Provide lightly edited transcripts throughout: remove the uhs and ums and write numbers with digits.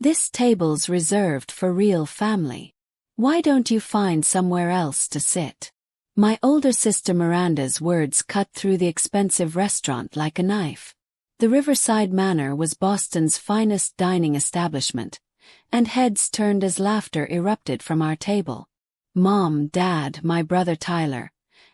This table's reserved for real family. Why don't you find somewhere else to sit? My older sister Miranda's words cut through the expensive restaurant like a knife. The Riverside Manor was Boston's finest dining establishment, and heads turned as laughter erupted from our table. Mom, Dad, my brother Tyler,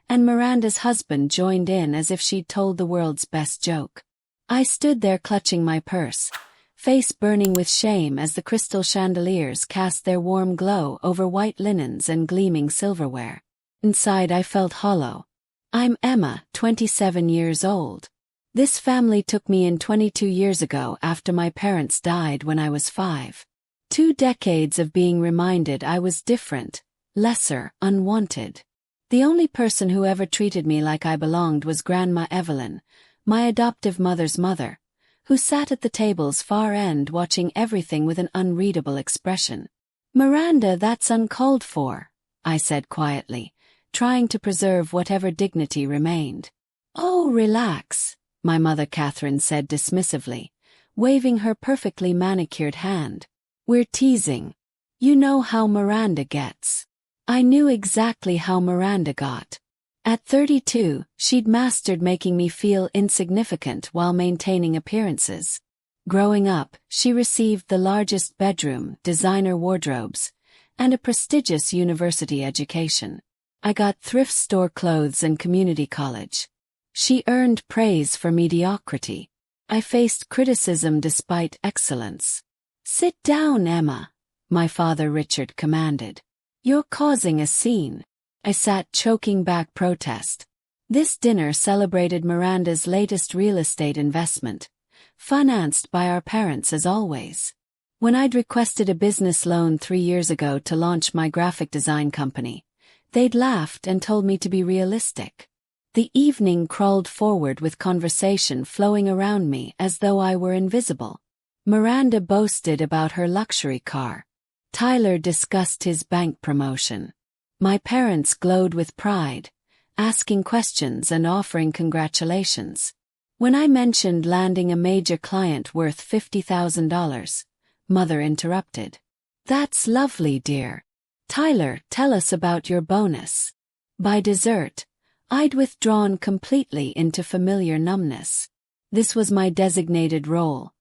and Miranda's husband joined in as if she'd told the world's best joke. I stood there clutching my purse, face burning with shame as the crystal chandeliers cast their warm glow over white linens and gleaming silverware. Inside I felt hollow. I'm Emma, 27 years old. This family took me in 22 years ago after my parents died when I was 5. 2 decades of being reminded I was different, lesser, unwanted. The only person who ever treated me like I belonged was Grandma Evelyn, my adoptive mother's mother, who sat at the table's far end watching everything with an unreadable expression. Miranda, that's uncalled for, I said quietly, trying to preserve whatever dignity remained. Oh, relax, my mother Catherine said dismissively, waving her perfectly manicured hand. We're teasing. You know how Miranda gets. I knew exactly how Miranda got. At 32, she'd mastered making me feel insignificant while maintaining appearances. Growing up, she received the largest bedroom, designer wardrobes, and a prestigious university education. I got thrift store clothes and community college. She earned praise for mediocrity. I faced criticism despite excellence. Sit down, Emma, my father Richard commanded. You're causing a scene. I sat choking back protest. This dinner celebrated Miranda's latest real estate investment, financed by our parents as always. When I'd requested a business loan 3 years ago to launch my graphic design company, they'd laughed and told me to be realistic. The evening crawled forward with conversation flowing around me as though I were invisible. Miranda boasted about her luxury car. Tyler discussed his bank promotion. My parents glowed with pride, asking questions and offering congratulations. When I mentioned landing a major client worth $50,000, Mother interrupted. That's lovely, dear. Tyler, tell us about your bonus. By dessert, I'd withdrawn completely into familiar numbness. This was my designated role.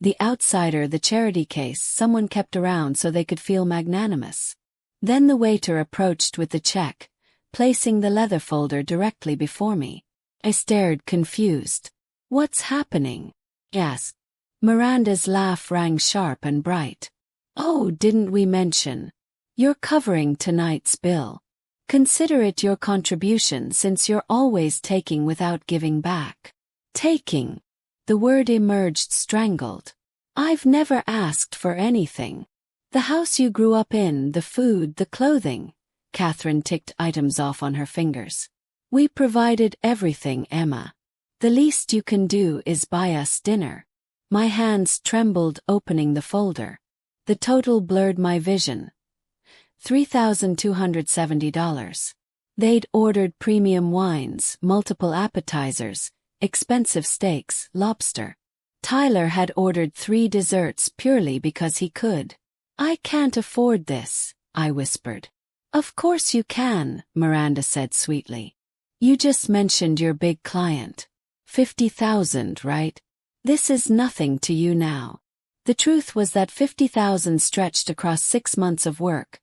The outsider, the charity case someone kept around so they could feel magnanimous. Then the waiter approached with the check, placing the leather folder directly before me. I stared confused. What's happening? I asked. Miranda's laugh rang sharp and bright. Oh, didn't we mention? You're covering tonight's bill. Consider it your contribution since you're always taking without giving back. Taking. The word emerged strangled. I've never asked for anything. The house you grew up in, the food, the clothing. Catherine ticked items off on her fingers. We provided everything, Emma. The least you can do is buy us dinner. My hands trembled opening the folder. The total blurred my vision. $3,270. They'd ordered premium wines, multiple appetizers, expensive steaks, lobster. Tyler had ordered 3 desserts purely because he could. I can't afford this, I whispered. Of course you can, Miranda said sweetly. You just mentioned your big client. 50,000, right? This is nothing to you now. The truth was that 50,000 stretched across 6 months of work,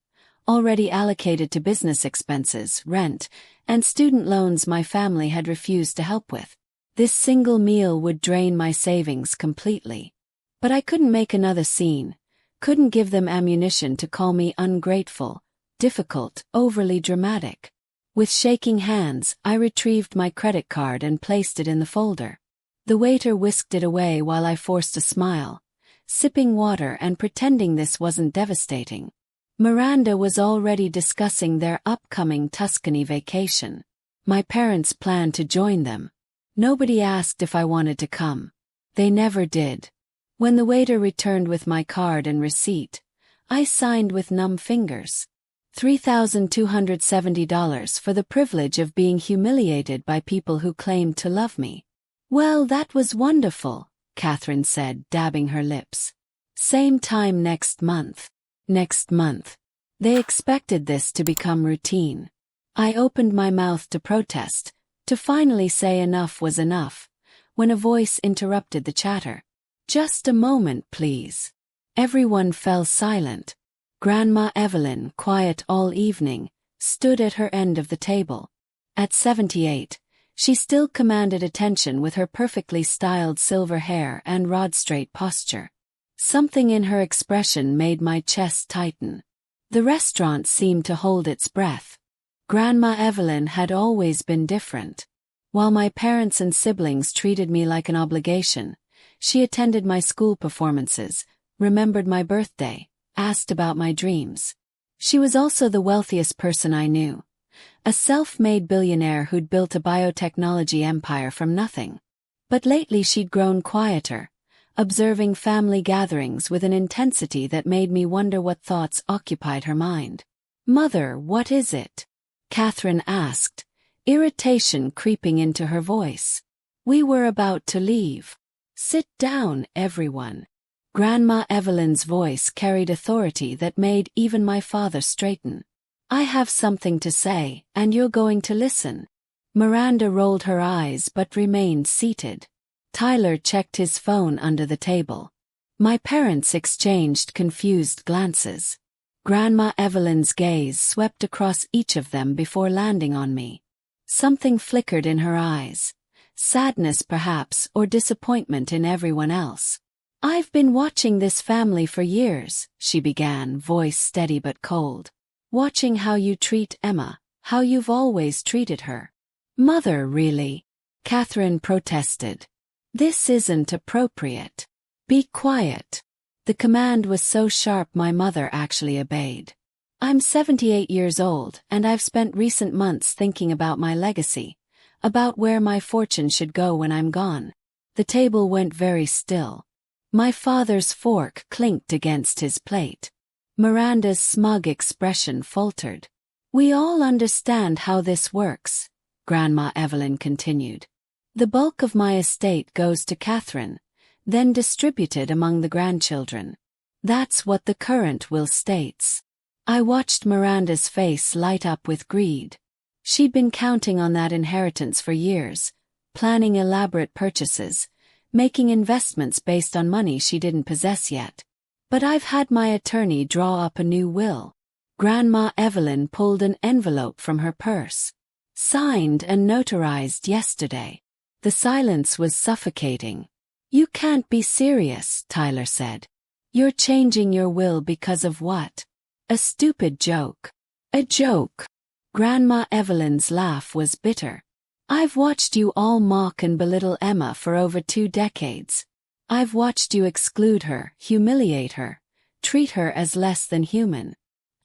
already allocated to business expenses, rent, and student loans my family had refused to help with. This single meal would drain my savings completely. But I couldn't make another scene, couldn't give them ammunition to call me ungrateful, difficult, overly dramatic. With shaking hands, I retrieved my credit card and placed it in the folder. The waiter whisked it away while I forced a smile, sipping water and pretending this wasn't devastating. Miranda was already discussing their upcoming Tuscany vacation. My parents planned to join them. Nobody asked if I wanted to come. They never did. When the waiter returned with my card and receipt, I signed with numb fingers. $3,270 for the privilege of being humiliated by people who claimed to love me. Well, that was wonderful, Catherine said, dabbing her lips. Same time next month. Next month. They expected this to become routine. I opened my mouth to protest, to finally say enough was enough, when a voice interrupted the chatter. Just a moment, please. Everyone fell silent. Grandma Evelyn, quiet all evening, stood at her end of the table. At 78, she still commanded attention with her perfectly styled silver hair and rod-straight posture. Something in her expression made my chest tighten. The restaurant seemed to hold its breath. Grandma Evelyn had always been different. While my parents and siblings treated me like an obligation, she attended my school performances, remembered my birthday, asked about my dreams. She was also the wealthiest person I knew. A self-made billionaire who'd built a biotechnology empire from nothing. But lately she'd grown quieter, observing family gatherings with an intensity that made me wonder what thoughts occupied her mind. "Mother, what is it?" Catherine asked, irritation creeping into her voice. We were about to leave. "Sit down, everyone." Grandma Evelyn's voice carried authority that made even my father straighten. "I have something to say, and you're going to listen." Miranda rolled her eyes but remained seated. Tyler checked his phone under the table. My parents exchanged confused glances. Grandma Evelyn's gaze swept across each of them before landing on me. Something flickered in her eyes. Sadness perhaps, or disappointment in everyone else. "I've been watching this family for years," she began, voice steady but cold. "Watching how you treat Emma, how you've always treated her." "Mother, really?" Catherine protested. "This isn't appropriate. Be quiet." The command was so sharp my mother actually obeyed. "I'm 78 years old, and I've spent recent months thinking about my legacy, about where my fortune should go when I'm gone." The table went very still. My father's fork clinked against his plate. Miranda's smug expression faltered. "We all understand how this works," Grandma Evelyn continued. "The bulk of my estate goes to Catherine, then distributed among the grandchildren. That's what the current will states." I watched Miranda's face light up with greed. She'd been counting on that inheritance for years, planning elaborate purchases, making investments based on money she didn't possess yet. "But I've had my attorney draw up a new will." Grandma Evelyn pulled an envelope from her purse. "Signed and notarized yesterday." The silence was suffocating. "You can't be serious," Tyler said. "You're changing your will because of what? A stupid joke." "A joke?" Grandma Evelyn's laugh was bitter. "I've watched you all mock and belittle Emma for over 2 decades. I've watched you exclude her, humiliate her, treat her as less than human.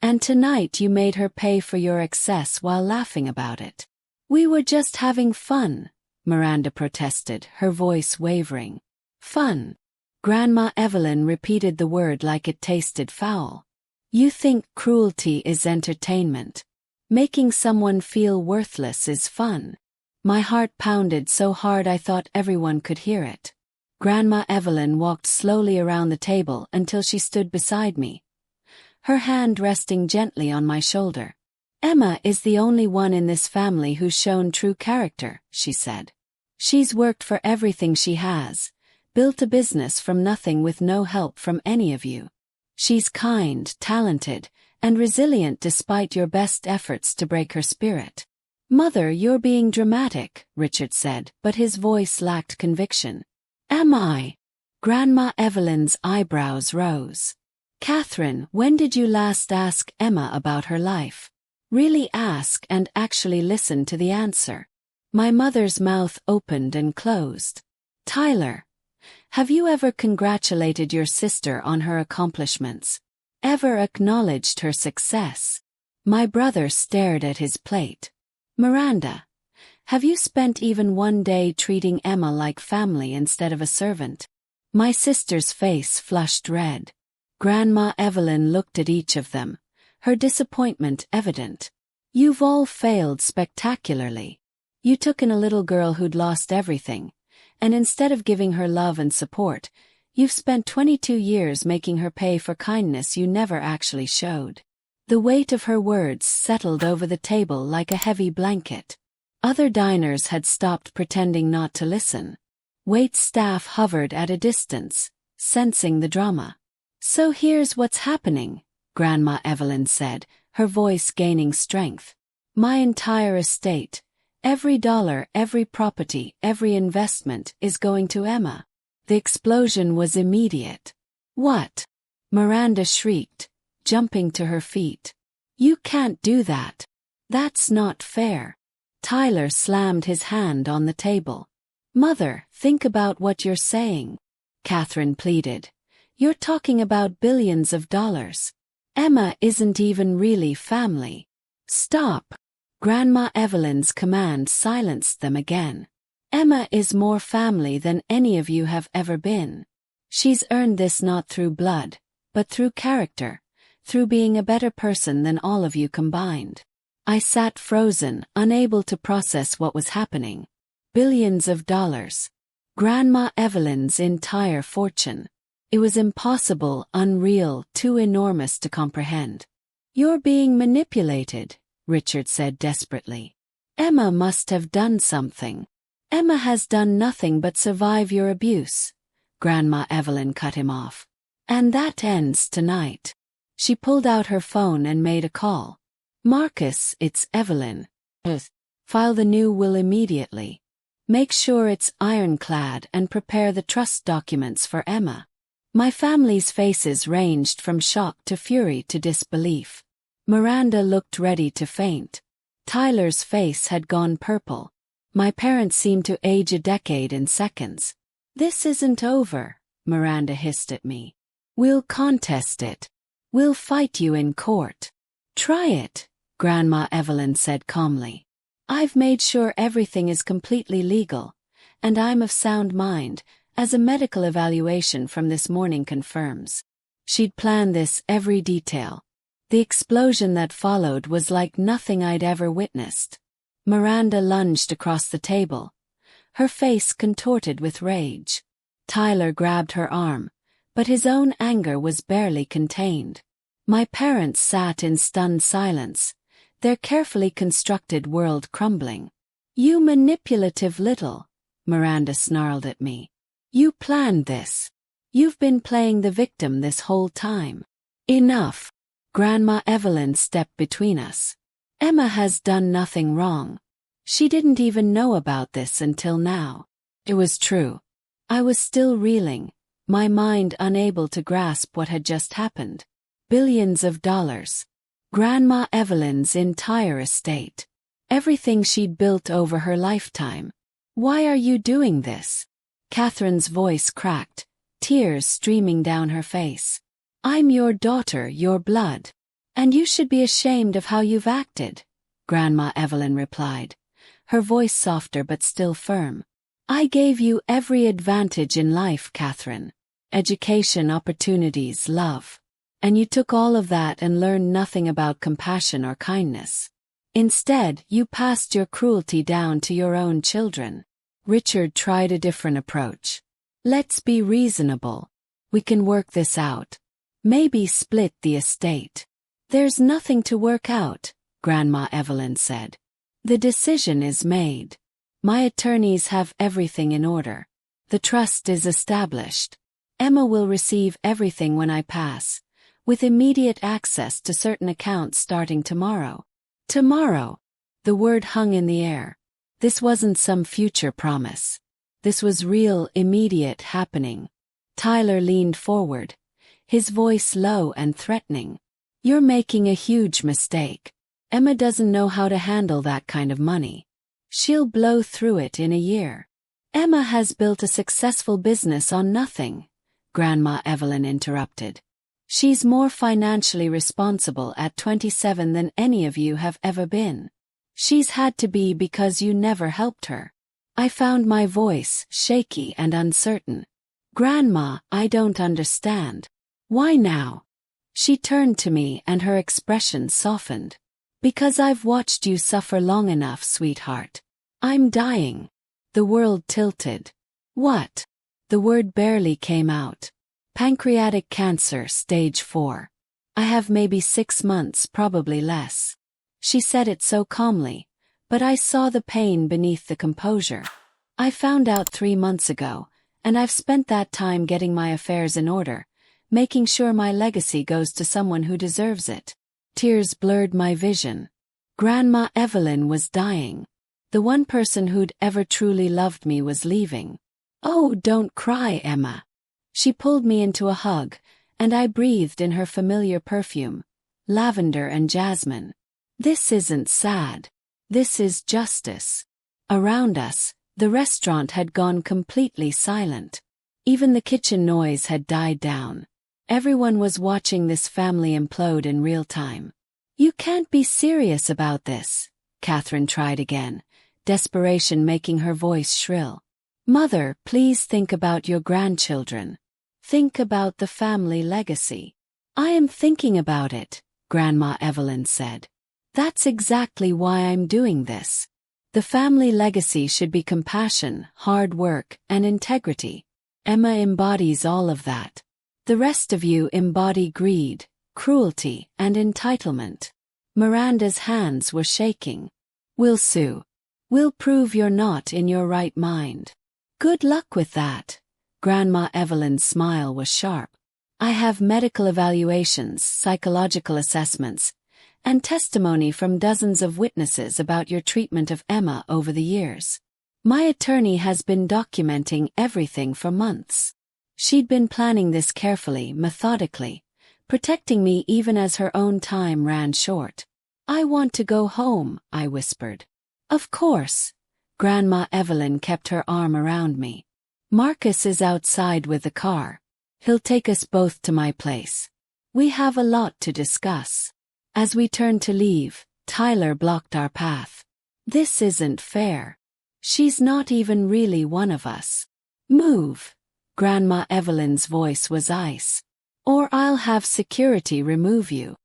And tonight you made her pay for your excess while laughing about it." "We were just having fun," Miranda protested, her voice wavering. "Fun." Grandma Evelyn repeated the word like it tasted foul. "You think cruelty is entertainment. Making someone feel worthless is fun." My heart pounded so hard I thought everyone could hear it. Grandma Evelyn walked slowly around the table until she stood beside me, her hand resting gently on my shoulder. "Emma is the only one in this family who's shown true character," she said. "She's worked for everything she has, built a business from nothing with no help from any of you. She's kind, talented, and resilient despite your best efforts to break her spirit." "Mother, you're being dramatic," Richard said, but his voice lacked conviction. "Am I?" Grandma Evelyn's eyebrows rose. "Catherine, when did you last ask Emma about her life? Really ask and actually listen to the answer?" My mother's mouth opened and closed. "Tyler, have you ever congratulated your sister on her accomplishments? Ever acknowledged her success?" My brother stared at his plate. "Miranda, have you spent even one day treating Emma like family instead of a servant?" My sister's face flushed red. Grandma Evelyn looked at each of them, her disappointment evident. "You've all failed spectacularly. You took in a little girl who'd lost everything, and instead of giving her love and support, You've spent 22 years making her pay for kindness you never actually showed. The weight of her words settled over the table like a heavy blanket. Other diners had stopped pretending not to listen. Wait's staff hovered at a distance, sensing the drama. So here's what's happening, Grandma Evelyn said, her voice gaining strength. My entire estate, every dollar, every property, every investment is going to Emma. The explosion was immediate. What? Miranda shrieked, jumping to her feet. You can't do that. That's not fair. Tyler slammed his hand on the table. Mother, think about what you're saying. Catherine pleaded. You're talking about billions of dollars. Emma isn't even really family. Stop. Grandma Evelyn's command silenced them again. Emma is more family than any of you have ever been. She's earned this not through blood, but through character, through being a better person than all of you combined. I sat frozen, unable to process what was happening. Billions of dollars. Grandma Evelyn's entire fortune. It was impossible, unreal, too enormous to comprehend. You're being manipulated, Richard said desperately. Emma must have done something. Emma has done nothing but survive your abuse. Grandma Evelyn cut him off. And that ends tonight. She pulled out her phone and made a call. Marcus, it's Evelyn. File the new will immediately. Make sure it's ironclad and prepare the trust documents for Emma. My family's faces ranged from shock to fury to disbelief. Miranda looked ready to faint. Tyler's face had gone purple. My parents seemed to age a decade in seconds. This isn't over, Miranda hissed at me. We'll contest it. We'll fight you in court. Try it, Grandma Evelyn said calmly. I've made sure everything is completely legal, and I'm of sound mind, as a medical evaluation from this morning confirms. She'd planned this every detail. The explosion that followed was like nothing I'd ever witnessed. Miranda lunged across the table, her face contorted with rage. Tyler grabbed her arm, but his own anger was barely contained. My parents sat in stunned silence, their carefully constructed world crumbling. You manipulative little, Miranda snarled at me. You planned this. You've been playing the victim this whole time. Enough. Grandma Evelyn stepped between us. Emma has done nothing wrong. She didn't even know about this until now. It was true. I was still reeling, my mind unable to grasp what had just happened. Billions of dollars. Grandma Evelyn's entire estate. Everything she'd built over her lifetime. Why are you doing this? Catherine's voice cracked, tears streaming down her face. I'm your daughter, your blood. And you should be ashamed of how you've acted, Grandma Evelyn replied, her voice softer but still firm. I gave you every advantage in life, Catherine. Education, opportunities, love. And you took all of that and learned nothing about compassion or kindness. Instead, you passed your cruelty down to your own children. Richard tried a different approach. Let's be reasonable. We can work this out. Maybe split the estate. There's nothing to work out, Grandma Evelyn said. The decision is made. My attorneys have everything in order. The trust is established. Emma will receive everything when I pass, with immediate access to certain accounts starting tomorrow. Tomorrow. The word hung in the air. This wasn't some future promise. This was real, immediate happening. Tyler leaned forward, his voice low and threatening. You're making a huge mistake. Emma doesn't know how to handle that kind of money. She'll blow through it in a year. Emma has built a successful business on nothing, Grandma Evelyn interrupted. She's more financially responsible at 27 than any of you have ever been. She's had to be because you never helped her. I found my voice shaky and uncertain. Grandma, I don't understand. Why now? She turned to me and her expression softened. Because I've watched you suffer long enough, sweetheart. I'm dying. The world tilted. What? The word barely came out. Pancreatic cancer, stage 4. I have maybe 6 months, probably less. She said it so calmly, but I saw the pain beneath the composure. I found out 3 months ago, and I've spent that time getting my affairs in order, making sure my legacy goes to someone who deserves it. Tears blurred my vision. Grandma Evelyn was dying. The one person who'd ever truly loved me was leaving. "Oh, don't cry, Emma." She pulled me into a hug, and I breathed in her familiar perfume, lavender and jasmine. This isn't sad. This is justice. Around us, the restaurant had gone completely silent. Even the kitchen noise had died down. Everyone was watching this family implode in real time. "You can't be serious about this," Catherine tried again, desperation making her voice shrill. "Mother, please think about your grandchildren. Think about the family legacy." "I am thinking about it," Grandma Evelyn said. "That's exactly why I'm doing this. The family legacy should be compassion, hard work, and integrity. Emma embodies all of that. The rest of you embody greed, cruelty, and entitlement." Miranda's hands were shaking. "We'll sue. We'll prove you're not in your right mind." "Good luck with that." Grandma Evelyn's smile was sharp. "I have medical evaluations, psychological assessments, and testimony from dozens of witnesses about your treatment of Emma over the years. My attorney has been documenting everything for months. She'd been planning this carefully, methodically, protecting me even as her own time ran short." "I want to go home," I whispered. "Of course." Grandma Evelyn kept her arm around me. "Marcus is outside with the car. He'll take us both to my place. We have a lot to discuss." As we turned to leave, Tyler blocked our path. "This isn't fair. She's not even really one of us." "Move." Grandma Evelyn's voice was ice. "Or I'll have security remove you."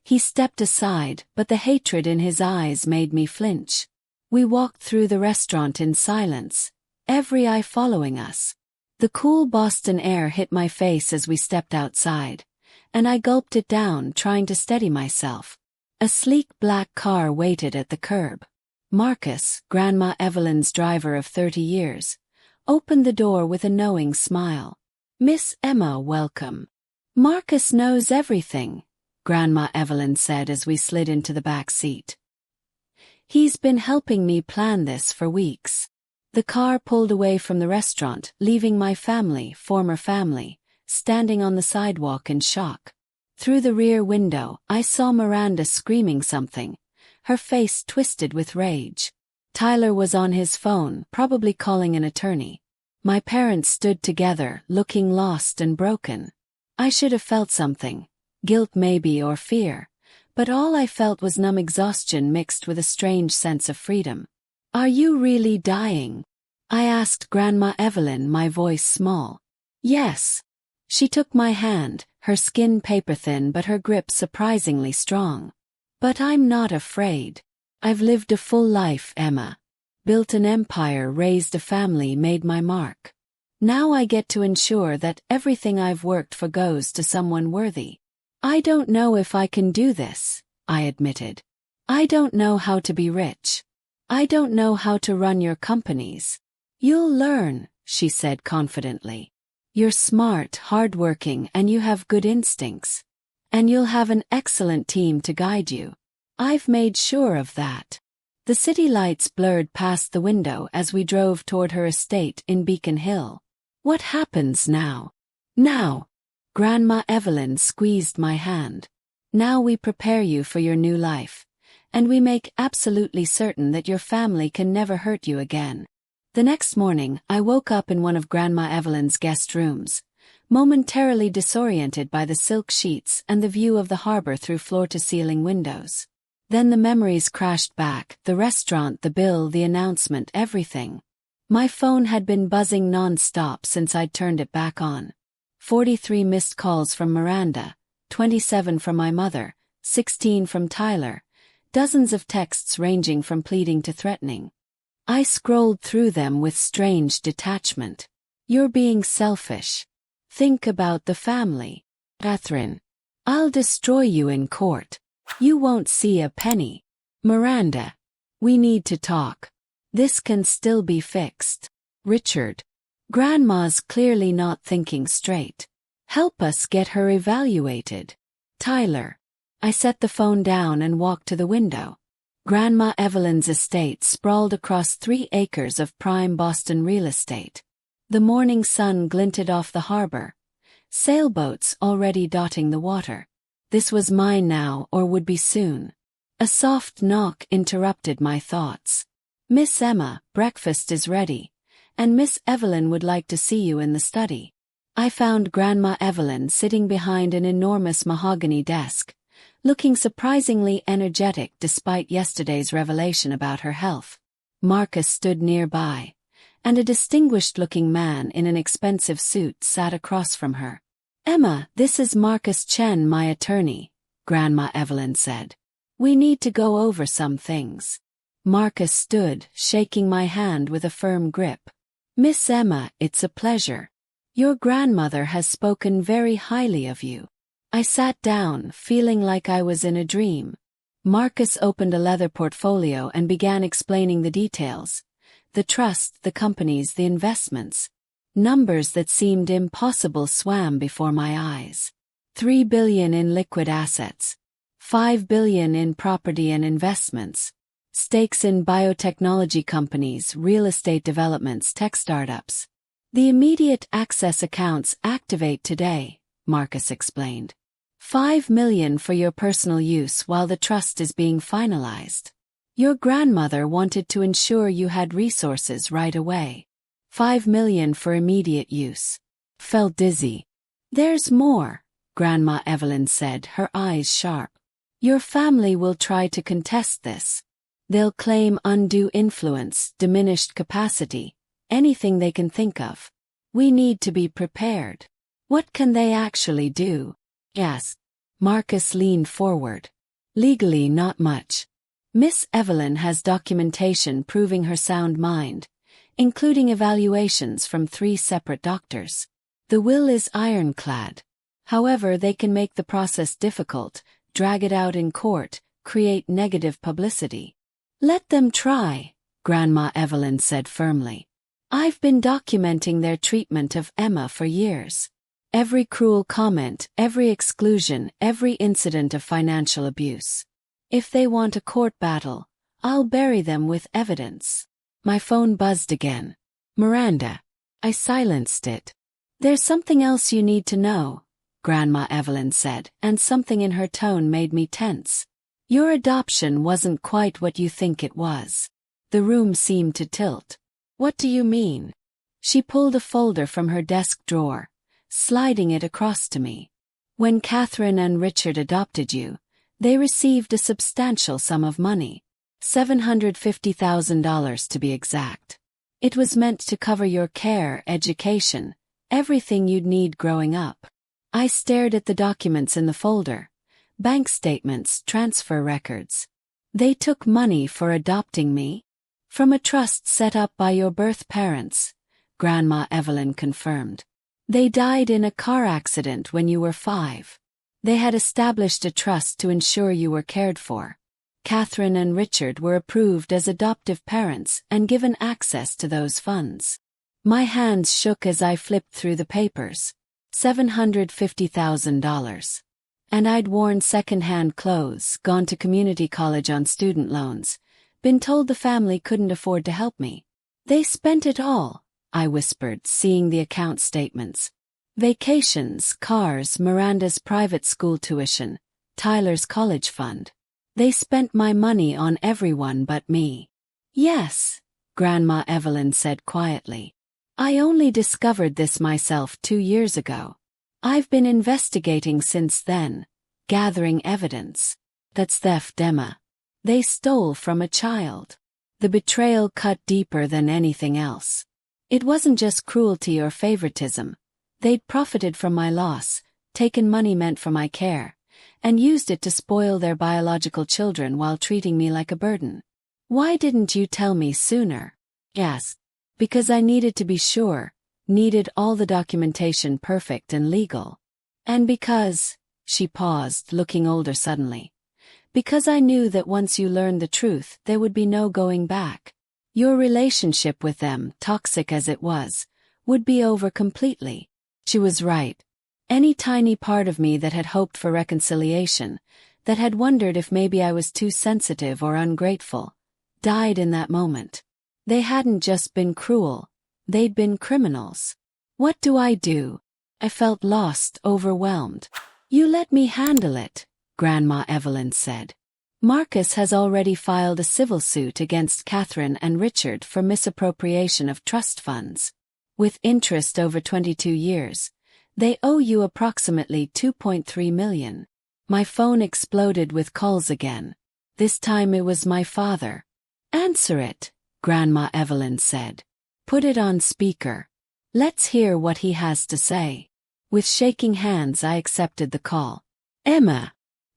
He stepped aside, but the hatred in his eyes made me flinch. We walked through the restaurant in silence, every eye following us. The cool Boston air hit my face as we stepped outside, and I gulped it down, trying to steady myself. A sleek black car waited at the curb. Marcus, Grandma Evelyn's driver of 30 years, opened the door with a knowing smile. "Miss Emma, welcome." "Marcus knows everything," Grandma Evelyn said as we slid into the back seat. "He's been helping me plan this for weeks." The car pulled away from the restaurant, leaving my family, former family, standing on the sidewalk in shock. Through the rear window, I saw Miranda screaming something, her face twisted with rage. Tyler was on his phone, probably calling an attorney. My parents stood together, looking lost and broken. I should have felt something, guilt maybe or fear, but all I felt was numb exhaustion mixed with a strange sense of freedom. "Are you really dying?" I asked Grandma Evelyn, my voice small. "Yes." She took my hand, her skin paper-thin but her grip surprisingly strong. "But I'm not afraid. I've lived a full life, Emma. Built an empire, raised a family, made my mark. Now I get to ensure that everything I've worked for goes to someone worthy." "I don't know if I can do this," I admitted. "I don't know how to be rich. I don't know how to run your companies." "You'll learn," she said confidently. "You're smart, hardworking, and you have good instincts. And you'll have an excellent team to guide you. I've made sure of that." The city lights blurred past the window as we drove toward her estate in Beacon Hill. "What happens now?" "Now." Grandma Evelyn squeezed my hand. "Now we prepare you for your new life. And we make absolutely certain that your family can never hurt you again." The next morning, I woke up in one of Grandma Evelyn's guest rooms, momentarily disoriented by the silk sheets and the view of the harbor through floor-to-ceiling windows. Then the memories crashed back, the restaurant, the bill, the announcement, everything. My phone had been buzzing non-stop since I'd turned it back on. 43 missed calls from Miranda, 27 from my mother, 16 from Tyler, dozens of texts ranging from pleading to threatening. I scrolled through them with strange detachment. You're being selfish. Think about the family. Catherine. I'll destroy you in court. You won't see a penny. Miranda. We need to talk. This can still be fixed. Richard. Grandma's clearly not thinking straight. Help us get her evaluated. Tyler. I set the phone down and walked to the window. Grandma Evelyn's estate sprawled across 3 acres of prime Boston real estate. The morning sun glinted off the harbor. Sailboats already dotting the water. This was mine now or would be soon. A soft knock interrupted my thoughts. Miss Emma, breakfast is ready, and Miss Evelyn would like to see you in the study. I found Grandma Evelyn sitting behind an enormous mahogany desk, looking surprisingly energetic despite yesterday's revelation about her health. Marcus stood nearby, and a distinguished-looking man in an expensive suit sat across from her. Emma, this is Marcus Chen, my attorney, Grandma Evelyn said. We need to go over some things. Marcus stood, shaking my hand with a firm grip. Miss Emma, it's a pleasure. Your grandmother has spoken very highly of you. I sat down, feeling like I was in a dream. Marcus opened a leather portfolio and began explaining the details. The trust, the companies, the investments. Numbers that seemed impossible swam before my eyes. 3 billion in liquid assets. 5 billion in property and investments. Stakes in biotechnology companies, real estate developments, tech startups. The immediate access accounts activate today, Marcus explained. 5 million for your personal use while the trust is being finalized. Your grandmother wanted to ensure you had resources right away. 5 million for immediate use. Felt dizzy. There's more, Grandma Evelyn said, her eyes sharp. Your family will try to contest this. They'll claim undue influence, diminished capacity, anything they can think of. We need to be prepared. What can they actually do? Yes. Marcus leaned forward. Legally, not much. Miss Evelyn has documentation proving her sound mind, including evaluations from 3 separate doctors. The will is ironclad. However, they can make the process difficult, drag it out in court, create negative publicity. Let them try, Grandma Evelyn said firmly. I've been documenting their treatment of Emma for years. Every cruel comment, every exclusion, every incident of financial abuse. If they want a court battle, I'll bury them with evidence. My phone buzzed again. Miranda. I silenced it. There's something else you need to know, Grandma Evelyn said, and something in her tone made me tense. Your adoption wasn't quite what you think it was. The room seemed to tilt. What do you mean? She pulled a folder from her desk drawer, sliding it across to me. When Catherine and Richard adopted you, they received a substantial sum of money. $750,000 to be exact. It was meant to cover your care, education, everything you'd need growing up. I stared at the documents in the folder. Bank statements, transfer records. They took money for adopting me? From a trust set up by your birth parents, Grandma Evelyn confirmed. They died in a car accident when you were 5. They had established a trust to ensure you were cared for. Catherine and Richard were approved as adoptive parents and given access to those funds. My hands shook as I flipped through the papers. $750,000. And I'd worn second-hand clothes, gone to community college on student loans, been told the family couldn't afford to help me. They spent it all, I whispered, seeing the account statements. Vacations, cars, Miranda's private school tuition, Tyler's college fund. They spent my money on everyone but me. Yes, Grandma Evelyn said quietly. I only discovered this myself 2 years ago. I've been investigating since then, gathering evidence. That's theft, Emma. They stole from a child. The betrayal cut deeper than anything else. It wasn't just cruelty or favoritism. They'd profited from my loss, taken money meant for my care, and used it to spoil their biological children while treating me like a burden. Why didn't you tell me sooner? Yes. Because I needed to be sure. needed all the documentation perfect and legal. And because, she paused, looking older suddenly, because I knew that once you learned the truth, there would be no going back. Your relationship with them, toxic as it was, would be over completely. She was right. Any tiny part of me that had hoped for reconciliation, that had wondered if maybe I was too sensitive or ungrateful, died in that moment. They hadn't just been cruel, they'd been criminals. What do? I felt lost, overwhelmed. You let me handle it, Grandma Evelyn said. Marcus has already filed a civil suit against Catherine and Richard for misappropriation of trust funds. With interest over 22 years, they owe you approximately $2.3 million. My phone exploded with calls again. This time it was my father. Answer it, Grandma Evelyn said. Put it on speaker. Let's hear what he has to say. With shaking hands I accepted the call. Emma.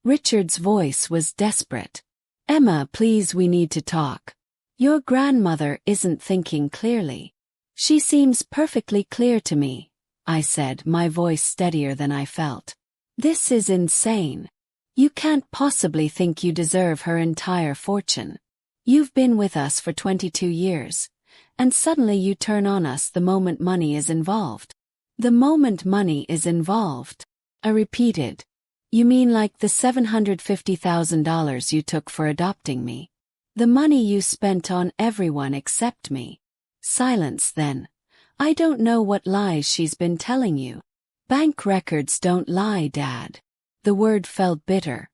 Richard's voice was desperate. Emma, please, we need to talk. Your grandmother isn't thinking clearly. She seems perfectly clear to me, I said, my voice steadier than I felt. This is insane. You can't possibly think you deserve her entire fortune. You've been with us for 22 years, and suddenly you turn on us the moment money is involved. The moment money is involved, I repeated. You mean like the $750,000 you took for adopting me? The money you spent on everyone except me? Silence then. I don't know what lies she's been telling you. Bank records don't lie, Dad. The word felt bitter.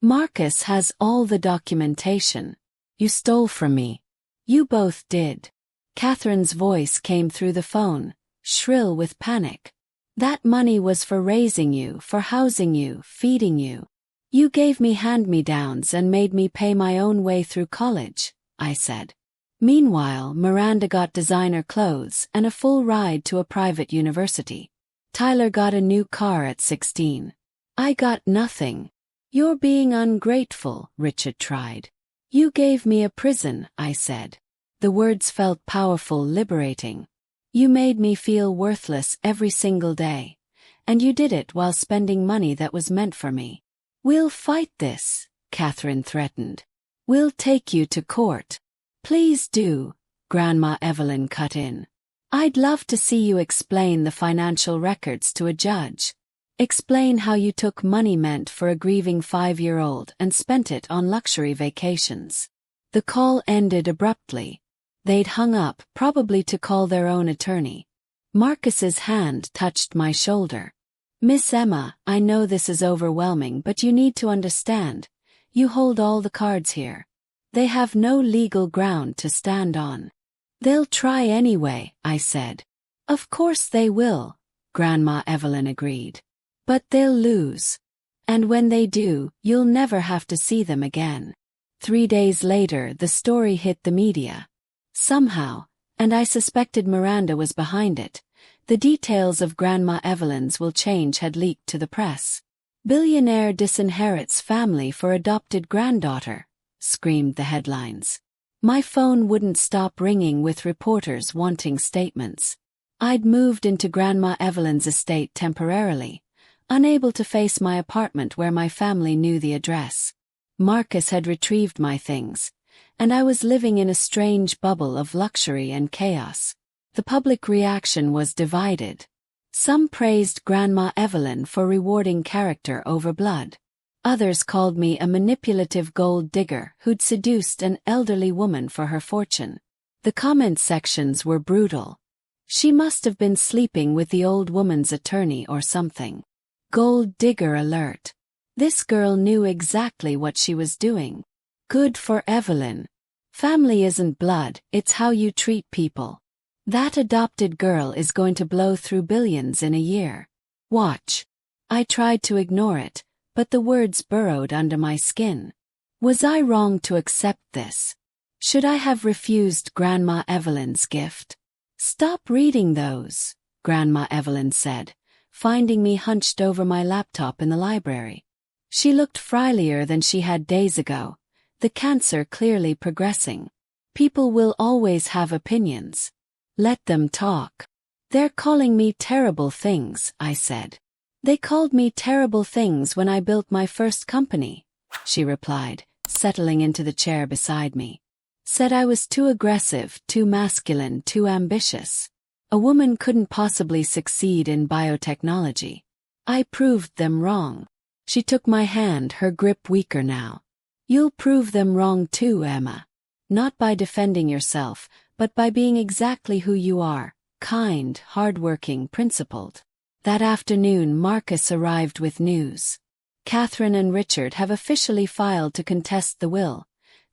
Marcus has all the documentation. You stole from me. You both did. Catherine's voice came through the phone, shrill with panic. That money was for raising you, for housing you, feeding you. You gave me hand-me-downs and made me pay my own way through college, I said. Meanwhile, Miranda got designer clothes and a full ride to a private university. Tyler got a new car at 16. I got nothing. You're being ungrateful, Richard tried. You gave me a prison, I said. The words felt powerful, liberating. You made me feel worthless every single day. And you did it while spending money that was meant for me. We'll fight this, Catherine threatened. We'll take you to court. Please do, Grandma Evelyn cut in. I'd love to see you explain the financial records to a judge. Explain how you took money meant for a grieving 5-year-old and spent it on luxury vacations. The call ended abruptly. They'd hung up, probably to call their own attorney. Marcus's hand touched my shoulder. Miss Emma, I know this is overwhelming, but you need to understand. You hold all the cards here. They have no legal ground to stand on. They'll try anyway, I said. Of course they will, Grandma Evelyn agreed. But they'll lose. And when they do, you'll never have to see them again. 3 days later, the story hit the media. Somehow, and I suspected Miranda was behind it, the details of Grandma Evelyn's will change had leaked to the press. Billionaire disinherits family for adopted granddaughter, screamed the headlines. My phone wouldn't stop ringing with reporters wanting statements. I'd moved into Grandma Evelyn's estate temporarily, unable to face my apartment where my family knew the address. Marcus had retrieved my things, and I was living in a strange bubble of luxury and chaos. The public reaction was divided. Some praised Grandma Evelyn for rewarding character over blood. Others called me a manipulative gold digger who'd seduced an elderly woman for her fortune. The comment sections were brutal. She must have been sleeping with the old woman's attorney or something. Gold digger alert. This girl knew exactly what she was doing. Good for Evelyn. Family isn't blood, it's how you treat people. That adopted girl is going to blow through billions in a year. Watch. I tried to ignore it, but the words burrowed under my skin. Was I wrong to accept this? Should I have refused Grandma Evelyn's gift? Stop reading those, Grandma Evelyn said, finding me hunched over my laptop in the library. She looked frilier than she had days ago, the cancer clearly progressing. People will always have opinions. Let them talk. They're calling me terrible things, I said. They called me terrible things when I built my first company, she replied, settling into the chair beside me. Said I was too aggressive, too masculine, too ambitious. A woman couldn't possibly succeed in biotechnology. I proved them wrong. She took my hand, her grip weaker now. You'll prove them wrong too, Emma. Not by defending yourself, but by being exactly who you are, kind, hardworking, principled. That afternoon Marcus arrived with news. Catherine and Richard have officially filed to contest the will,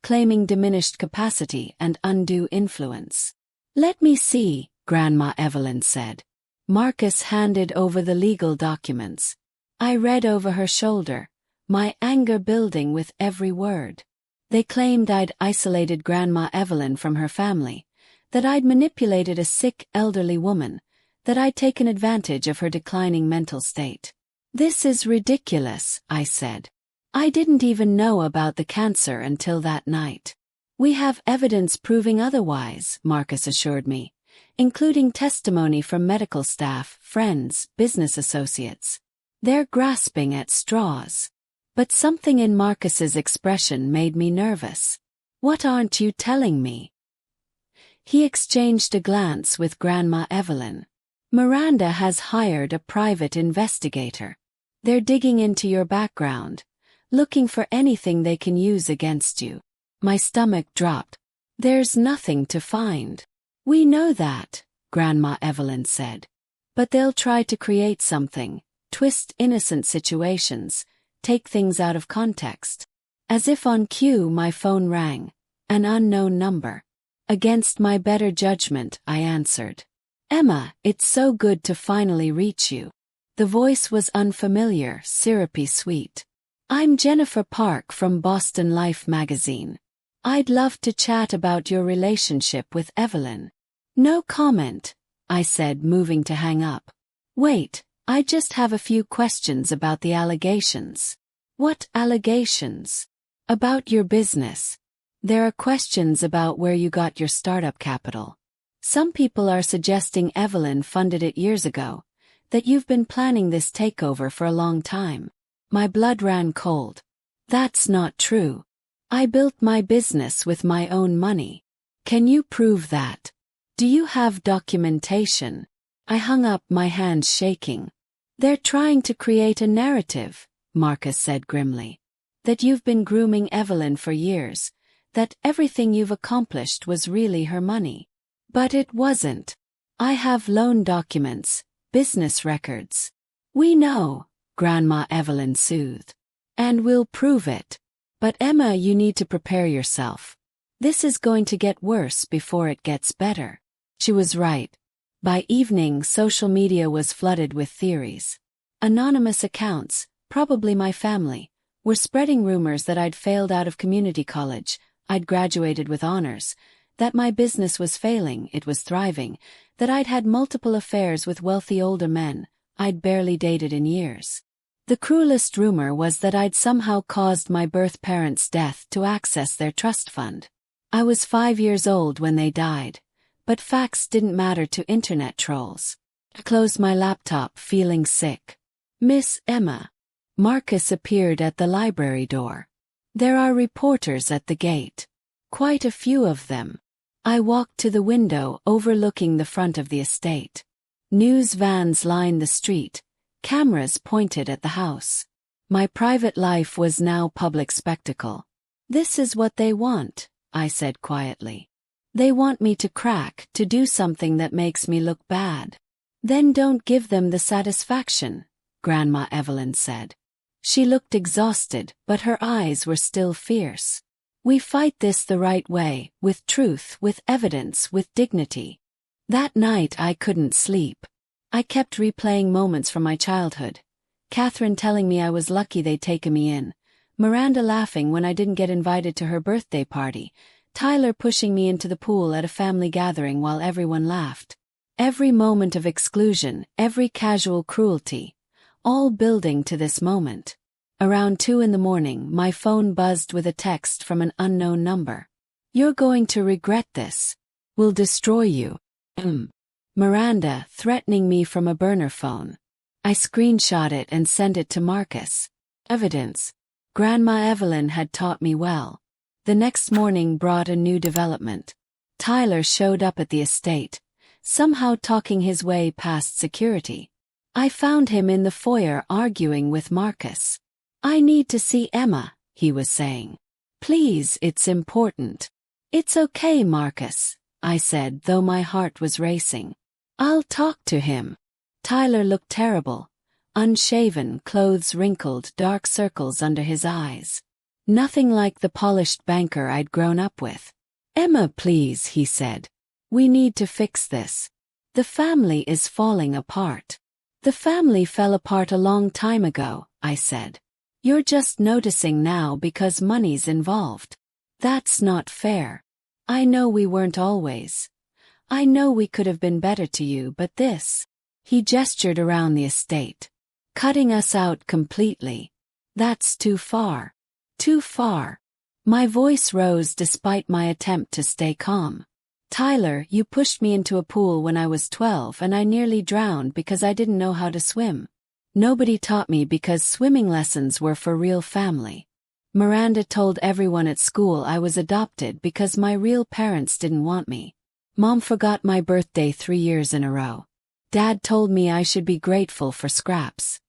claiming diminished capacity and undue influence. Let me see, Grandma Evelyn said. Marcus handed over the legal documents. I read over her shoulder, my anger building with every word. They claimed I'd isolated Grandma Evelyn from her family, that I'd manipulated a sick elderly woman, that I'd taken advantage of her declining mental state. This is ridiculous, I said. I didn't even know about the cancer until that night. We have evidence proving otherwise, Marcus assured me, including testimony from medical staff, friends, business associates. They're grasping at straws. But something in Marcus's expression made me nervous. What aren't you telling me? He exchanged a glance with Grandma Evelyn. Miranda has hired a private investigator. They're digging into your background, looking for anything they can use against you. My stomach dropped. There's nothing to find. We know that, Grandma Evelyn said. But they'll try to create something, twist innocent situations, take things out of context. As if on cue, my phone rang. An unknown number. Against my better judgment, I answered. Emma, it's so good to finally reach you. The voice was unfamiliar, syrupy sweet. I'm Jennifer Park from Boston Life magazine. I'd love to chat about your relationship with Evelyn. No comment, I said, moving to hang up. Wait, I just have a few questions about the allegations. What allegations? About your business. There are questions about where you got your startup capital. Some people are suggesting Evelyn funded it years ago, that you've been planning this takeover for a long time. My blood ran cold. That's not true. I built my business with my own money. Can you prove that? Do you have documentation? I hung up, my hands shaking. They're trying to create a narrative, Marcus said grimly. That you've been grooming Evelyn for years, that everything you've accomplished was really her money. But it wasn't. I have loan documents, business records. We know, Grandma Evelyn soothed. And we'll prove it. But Emma, you need to prepare yourself. This is going to get worse before it gets better. She was right. By evening, social media was flooded with theories. Anonymous accounts, probably my family, were spreading rumors that I'd failed out of community college, I'd graduated with honors, that my business was failing, it was thriving, that I'd had multiple affairs with wealthy older men I'd barely dated in years. The cruelest rumor was that I'd somehow caused my birth parents' death to access their trust fund. I was 5 years old when they died, but facts didn't matter to internet trolls. I closed my laptop, feeling sick. Miss Emma. Marcus appeared at the library door. There are reporters at the gate. Quite a few of them. I walked to the window overlooking the front of the estate. News vans lined the street, cameras pointed at the house. My private life was now public spectacle. This is what they want, I said quietly. They want me to crack, to do something that makes me look bad. Then don't give them the satisfaction, Grandma Evelyn said. She looked exhausted, but her eyes were still fierce. We fight this the right way, with truth, with evidence, with dignity. That night I couldn't sleep. I kept replaying moments from my childhood. Catherine telling me I was lucky they'd taken me in. Miranda laughing when I didn't get invited to her birthday party. Tyler pushing me into the pool at a family gathering while everyone laughed. Every moment of exclusion, every casual cruelty, all building to this moment. Around 2 a.m, my phone buzzed with a text from an unknown number. You're going to regret this. We'll destroy you. Miranda, threatening me from a burner phone. I screenshot it and sent it to Marcus. Evidence. Grandma Evelyn had taught me well. The next morning brought a new development. Tyler showed up at the estate, somehow talking his way past security. I found him in the foyer arguing with Marcus. "I need to see Emma," he was saying. "Please, it's important." "It's okay, Marcus," I said, though my heart was racing. "I'll talk to him." Tyler looked terrible. Unshaven, clothes wrinkled, dark circles under his eyes. Nothing like the polished banker I'd grown up with. "Emma, please," he said. "We need to fix this. The family is falling apart." "The family fell apart a long time ago," I said. "You're just noticing now because money's involved. That's not fair. I know we weren't always. I know we could have been better to you, but this..." He gestured around the estate. "Cutting us out completely. That's too far. Too far." My voice rose despite my attempt to stay calm. "Tyler, you pushed me into a pool when I was 12 and I nearly drowned because I didn't know how to swim. Nobody taught me because swimming lessons were for real family. Miranda told everyone at school I was adopted because my real parents didn't want me. Mom forgot my birthday 3 years in a row. Dad told me I should be grateful for scraps.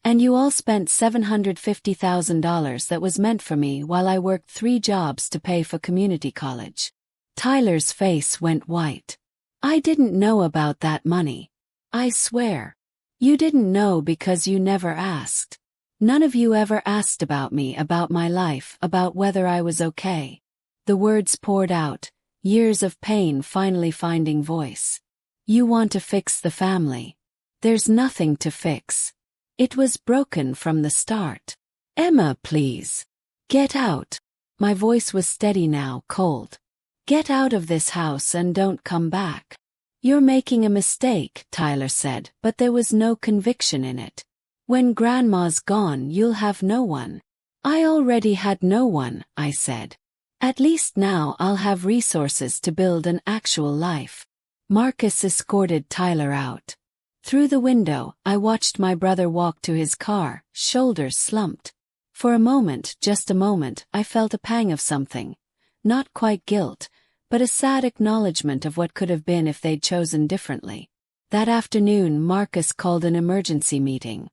And you all spent $750,000 that was meant for me while I worked 3 jobs to pay for community college." Tyler's face went white. "I didn't know about that money. I swear. You didn't know because you never asked. None of you ever asked about me, about my life, about whether I was okay." The words poured out, years of pain finally finding voice. "You want to fix the family. There's nothing to fix. It was broken from the start. Emma, please. Get out." My voice was steady now, cold. "Get out of this house and don't come back." "You're making a mistake," Tyler said, but there was no conviction in it. "When Grandma's gone, you'll have no one." "I already had no one," I said. "At least now I'll have resources to build an actual life." Marcus escorted Tyler out. Through the window, I watched my brother walk to his car, shoulders slumped. For a moment, just a moment, I felt a pang of something. Not quite guilt, but a sad acknowledgement of what could have been if they'd chosen differently. That afternoon, Marcus called an emergency meeting.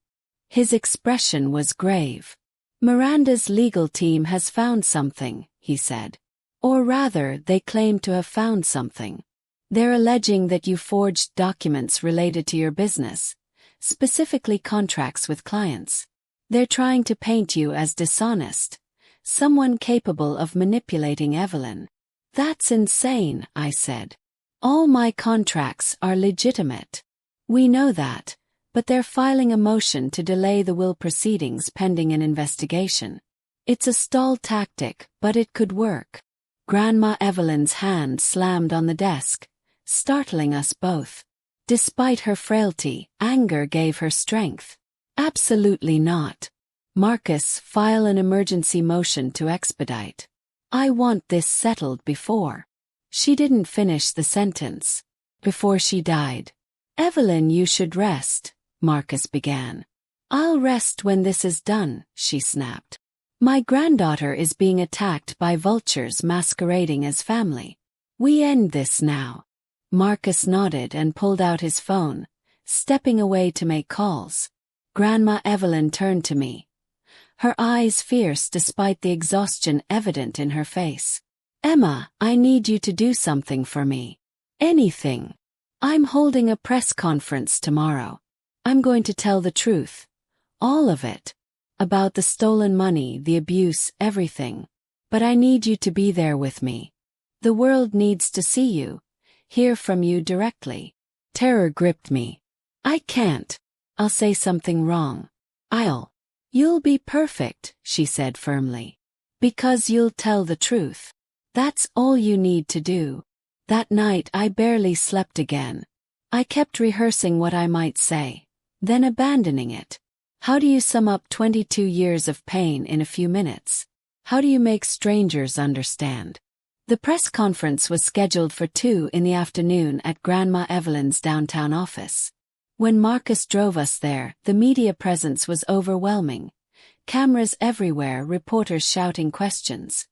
His expression was grave. "Miranda's legal team has found something," he said. "Or rather, they claim to have found something. They're alleging that you forged documents related to your business, specifically contracts with clients. They're trying to paint you as dishonest, someone capable of manipulating Evelyn." "That's insane," I said. "All my contracts are legitimate." "We know that, but they're filing a motion to delay the will proceedings pending an investigation. It's a stall tactic, but it could work." Grandma Evelyn's hand slammed on the desk, startling us both. Despite her frailty, anger gave her strength. "Absolutely not. Marcus, file an emergency motion to expedite. I want this settled before." She didn't finish the sentence. "Before she died." "Evelyn, you should rest," Marcus began. "I'll rest when this is done," she snapped. "My granddaughter is being attacked by vultures masquerading as family. We end this now." Marcus nodded and pulled out his phone, stepping away to make calls. Grandma Evelyn turned to me. Her eyes fierce despite the exhaustion evident in her face. "Emma, I need you to do something for me. Anything. I'm holding a press conference tomorrow. I'm going to tell the truth. All of it. About the stolen money, the abuse, everything. But I need you to be there with me. The world needs to see you, hear from you directly." Terror gripped me. "I can't. I'll say something wrong. You'll be perfect," she said firmly. "Because you'll tell the truth. That's all you need to do." That night I barely slept again. I kept rehearsing what I might say, then abandoning it. How do you sum up 22 years of pain in a few minutes? How do you make strangers understand? The press conference was scheduled for 2 in the afternoon at Grandma Evelyn's downtown office. When Marcus drove us there, the media presence was overwhelming. Cameras everywhere, reporters shouting questions.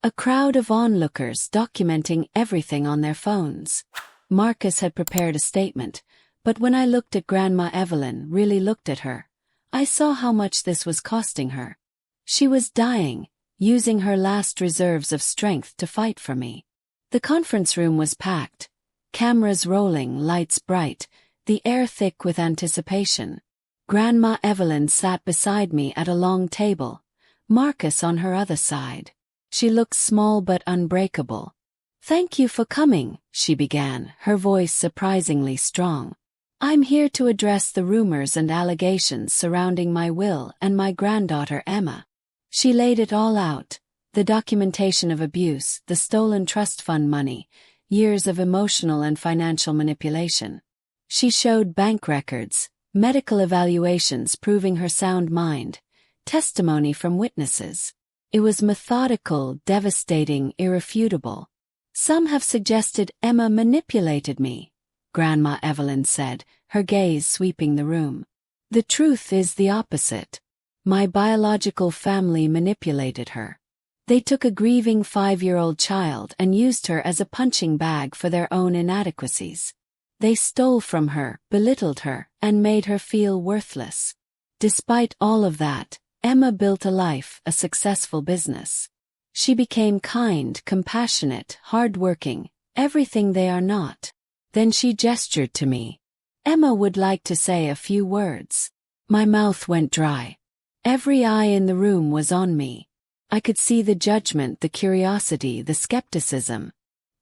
A crowd of onlookers documenting everything on their phones. Marcus had prepared a statement, but when I looked at Grandma Evelyn, really looked at her, I saw how much this was costing her. She was dying, using her last reserves of strength to fight for me. The conference room was packed, cameras rolling, lights bright, the air thick with anticipation. Grandma Evelyn sat beside me at a long table, Marcus on her other side. She looked small but unbreakable. "Thank you for coming," she began, her voice surprisingly strong. "I'm here to address the rumors and allegations surrounding my will and my granddaughter Emma." She laid it all out, the documentation of abuse, the stolen trust fund money, years of emotional and financial manipulation. She showed bank records, medical evaluations proving her sound mind, testimony from witnesses. It was methodical, devastating, irrefutable. "Some have suggested Emma manipulated me," Grandma Evelyn said, her gaze sweeping the room. "The truth is the opposite. My biological family manipulated her. They took a grieving 5-year-old child and used her as a punching bag for their own inadequacies. They stole from her, belittled her, and made her feel worthless. Despite all of that, Emma built a life, a successful business. She became kind, compassionate, hardworking, everything they are not." Then she gestured to me. "Emma would like to say a few words." My mouth went dry. Every eye in the room was on me. I could see the judgment, the curiosity, the skepticism.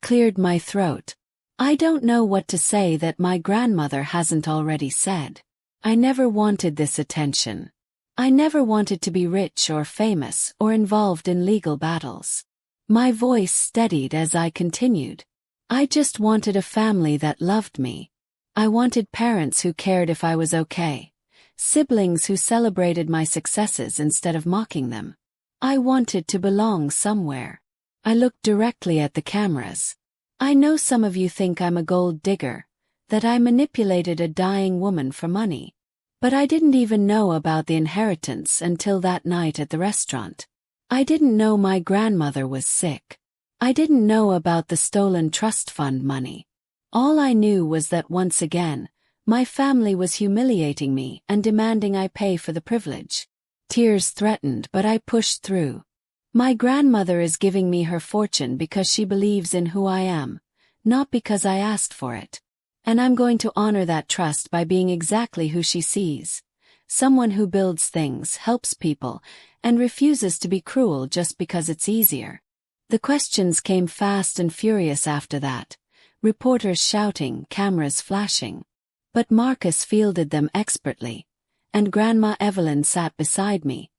Cleared my throat. "I don't know what to say that my grandmother hasn't already said. I never wanted this attention. I never wanted to be rich or famous or involved in legal battles." My voice steadied as I continued. "I just wanted a family that loved me. I wanted parents who cared if I was okay, siblings who celebrated my successes instead of mocking them. I wanted to belong somewhere." I looked directly at the cameras. "I know some of you think I'm a gold digger, that I manipulated a dying woman for money. But I didn't even know about the inheritance until that night at the restaurant. I didn't know my grandmother was sick. I didn't know about the stolen trust fund money. All I knew was that once again, my family was humiliating me and demanding I pay for the privilege." Tears threatened, but I pushed through. "My grandmother is giving me her fortune because she believes in who I am, not because I asked for it. And I'm going to honor that trust by being exactly who she sees. Someone who builds things, helps people, and refuses to be cruel just because it's easier." The questions came fast and furious after that, reporters shouting, cameras flashing. But Marcus fielded them expertly, and Grandma Evelyn sat beside me,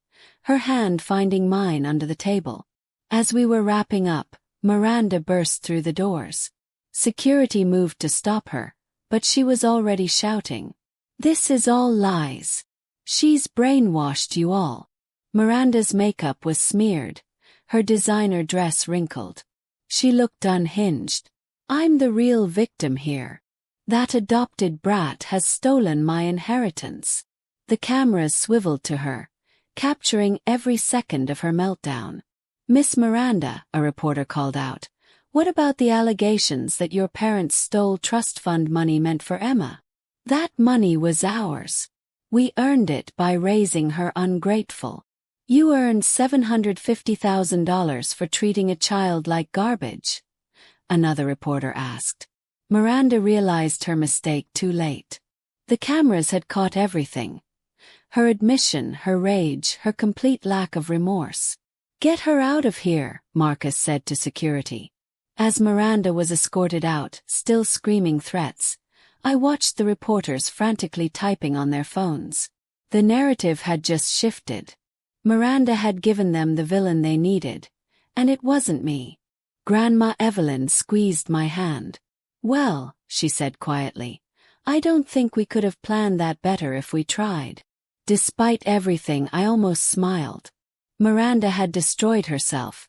her hand finding mine under the table. As we were wrapping up, Miranda burst through the doors. Security moved to stop her, but she was already shouting, "This is all lies. She's brainwashed you all." Miranda's makeup was smeared, her designer dress wrinkled. She looked unhinged. "I'm the real victim here. That adopted brat has stolen my inheritance." The cameras swiveled to her, capturing every second of her meltdown. "Miss Miranda," a reporter called out, "what about the allegations that your parents stole trust fund money meant for Emma? That money was ours. We earned it by raising her ungrateful. You earned $750,000 for treating a child like garbage?" another reporter asked. Miranda realized her mistake too late. The cameras had caught everything. Her admission, her rage, her complete lack of remorse. "Get her out of here," Marcus said to security. As Miranda was escorted out, still screaming threats, I watched the reporters frantically typing on their phones. The narrative had just shifted. Miranda had given them the villain they needed, and it wasn't me. Grandma Evelyn squeezed my hand. "Well," she said quietly, "I don't think we could have planned that better if we tried." Despite everything, I almost smiled. Miranda had destroyed herself,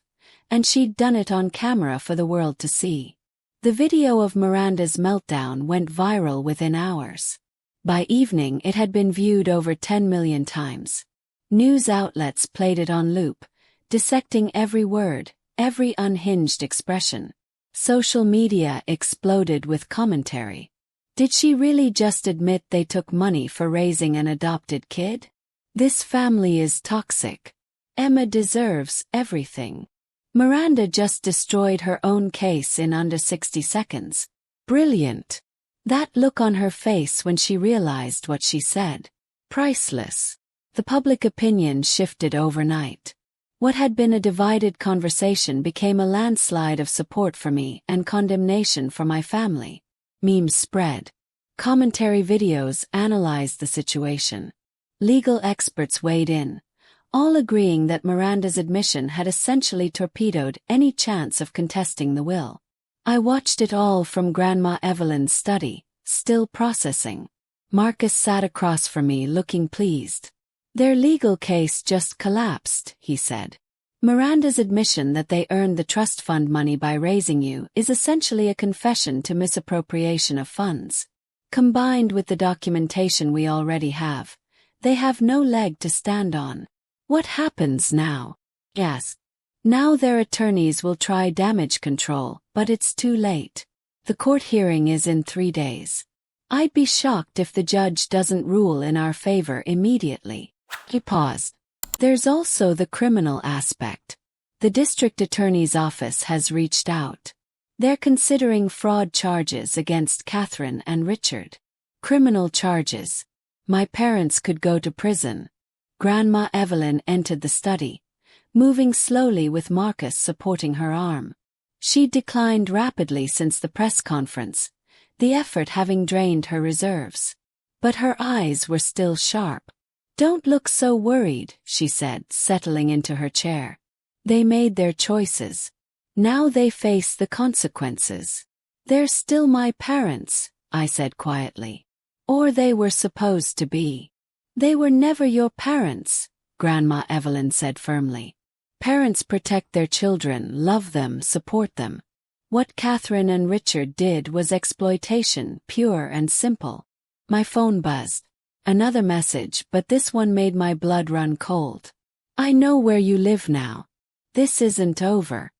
And she'd done it on camera for the world to see. The video of Miranda's meltdown went viral within hours. By evening it had been viewed over 10 million times. News outlets played it on loop, dissecting every word, every unhinged expression. Social media exploded with commentary. Did she really just admit they took money for raising an adopted kid? This family is toxic. Emma deserves everything. Miranda just destroyed her own case in under 60 seconds. Brilliant. That look on her face when she realized what she said. Priceless. The public opinion shifted overnight. What had been a divided conversation became a landslide of support for me and condemnation for my family. Memes spread. Commentary videos analyzed the situation. Legal experts weighed in, all agreeing that Miranda's admission had essentially torpedoed any chance of contesting the will. I watched it all from Grandma Evelyn's study, still processing. Marcus sat across from me looking pleased. Their legal case just collapsed, he said. Miranda's admission that they earned the trust fund money by raising you is essentially a confession to misappropriation of funds. Combined with the documentation we already have, they have no leg to stand on. What happens now? Yes. Now their attorneys will try damage control, but it's too late. The court hearing is in 3 days. I'd be shocked if the judge doesn't rule in our favor immediately. He paused. There's also the criminal aspect. The district attorney's office has reached out. They're considering fraud charges against Catherine and Richard. Criminal charges. My parents could go to prison. Grandma Evelyn entered the study, moving slowly with Marcus supporting her arm. She declined rapidly since the press conference, the effort having drained her reserves. But her eyes were still sharp. Don't look so worried, she said, settling into her chair. They made their choices. Now they face the consequences. They're still my parents, I said quietly. Or they were supposed to be. They were never your parents, Grandma Evelyn said firmly. Parents protect their children, love them, support them. What Catherine and Richard did was exploitation, pure and simple. My phone buzzed. Another message, but this one made my blood run cold. I know where you live now. This isn't over.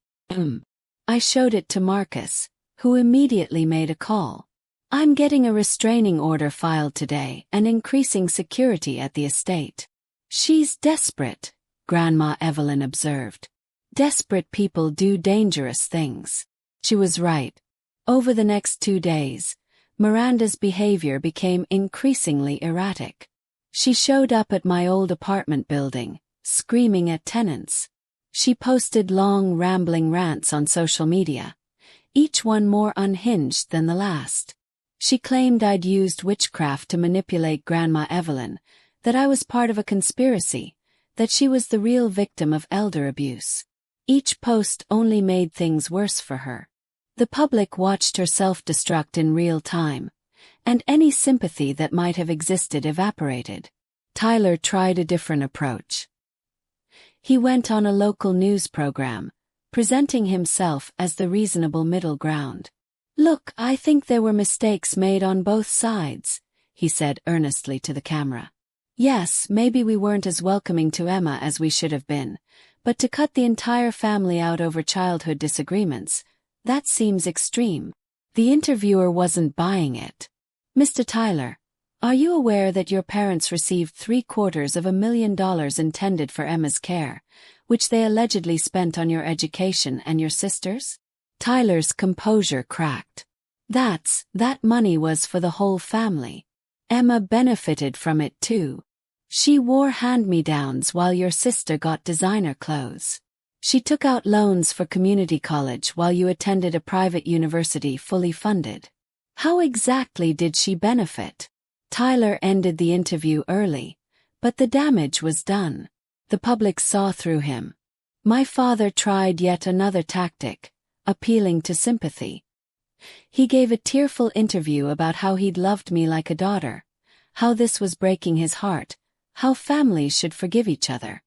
I showed it to Marcus, who immediately made a call. I'm getting a restraining order filed today and increasing security at the estate. She's desperate, Grandma Evelyn observed. Desperate people do dangerous things. She was right. Over the next 2 days, Miranda's behavior became increasingly erratic. She showed up at my old apartment building, screaming at tenants. She posted long, rambling rants on social media, each one more unhinged than the last. She claimed I'd used witchcraft to manipulate Grandma Evelyn, that I was part of a conspiracy, that she was the real victim of elder abuse. Each post only made things worse for her. The public watched her self-destruct in real time, and any sympathy that might have existed evaporated. Tyler tried a different approach. He went on a local news program, presenting himself as the reasonable middle ground. Look, I think there were mistakes made on both sides, he said earnestly to the camera. Yes, maybe we weren't as welcoming to Emma as we should have been, but to cut the entire family out over childhood disagreements, that seems extreme. The interviewer wasn't buying it. Mr. Tyler, are you aware that your parents received $750,000 intended for Emma's care, which they allegedly spent on your education and your sisters? Tyler's composure cracked. That money was for the whole family. Emma benefited from it too. She wore hand-me-downs while your sister got designer clothes. She took out loans for community college while you attended a private university fully funded. How exactly did she benefit? Tyler ended the interview early, but the damage was done. The public saw through him. My father tried yet another tactic, appealing to sympathy. He gave a tearful interview about how he'd loved me like a daughter, how this was breaking his heart, how families should forgive each other.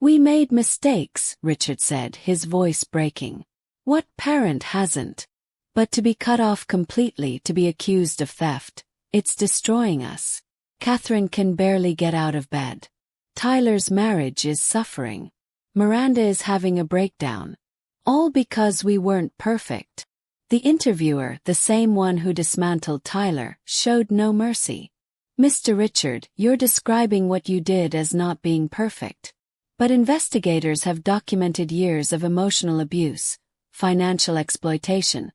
We made mistakes, Richard said, his voice breaking. What parent hasn't? But to be cut off completely, to be accused of theft, it's destroying us. Catherine can barely get out of bed. Tyler's marriage is suffering. Miranda is having a breakdown. All because we weren't perfect. The interviewer, the same one who dismantled Tyler, showed no mercy. Mr. Richard, you're describing what you did as not being perfect. But investigators have documented years of emotional abuse, financial exploitation,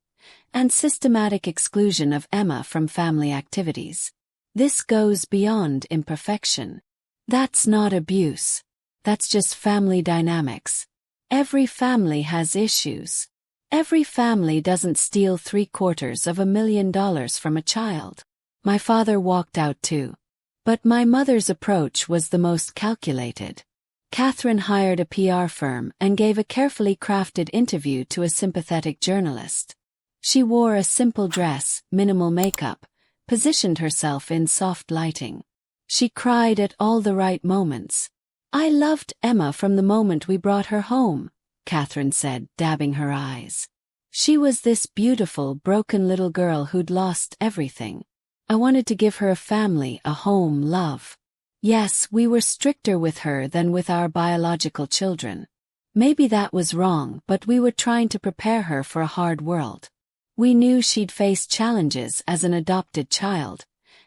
and systematic exclusion of Emma from family activities. This goes beyond imperfection. That's not abuse. That's just family dynamics. Every family has issues. Every family doesn't steal $750,000 from a child. My father walked out too. But my mother's approach was the most calculated. Catherine hired a PR firm and gave a carefully crafted interview to a sympathetic journalist. She wore a simple dress, minimal makeup, positioned herself in soft lighting. She cried at all the right moments. I loved Emma from the moment we brought her home, Catherine said, dabbing her eyes. She was this beautiful, broken little girl who'd lost everything. I wanted to give her a family, a home, love. Yes, we were stricter with her than with our biological children. Maybe that was wrong, but we were trying to prepare her for a hard world. We knew she'd face challenges as an adopted child,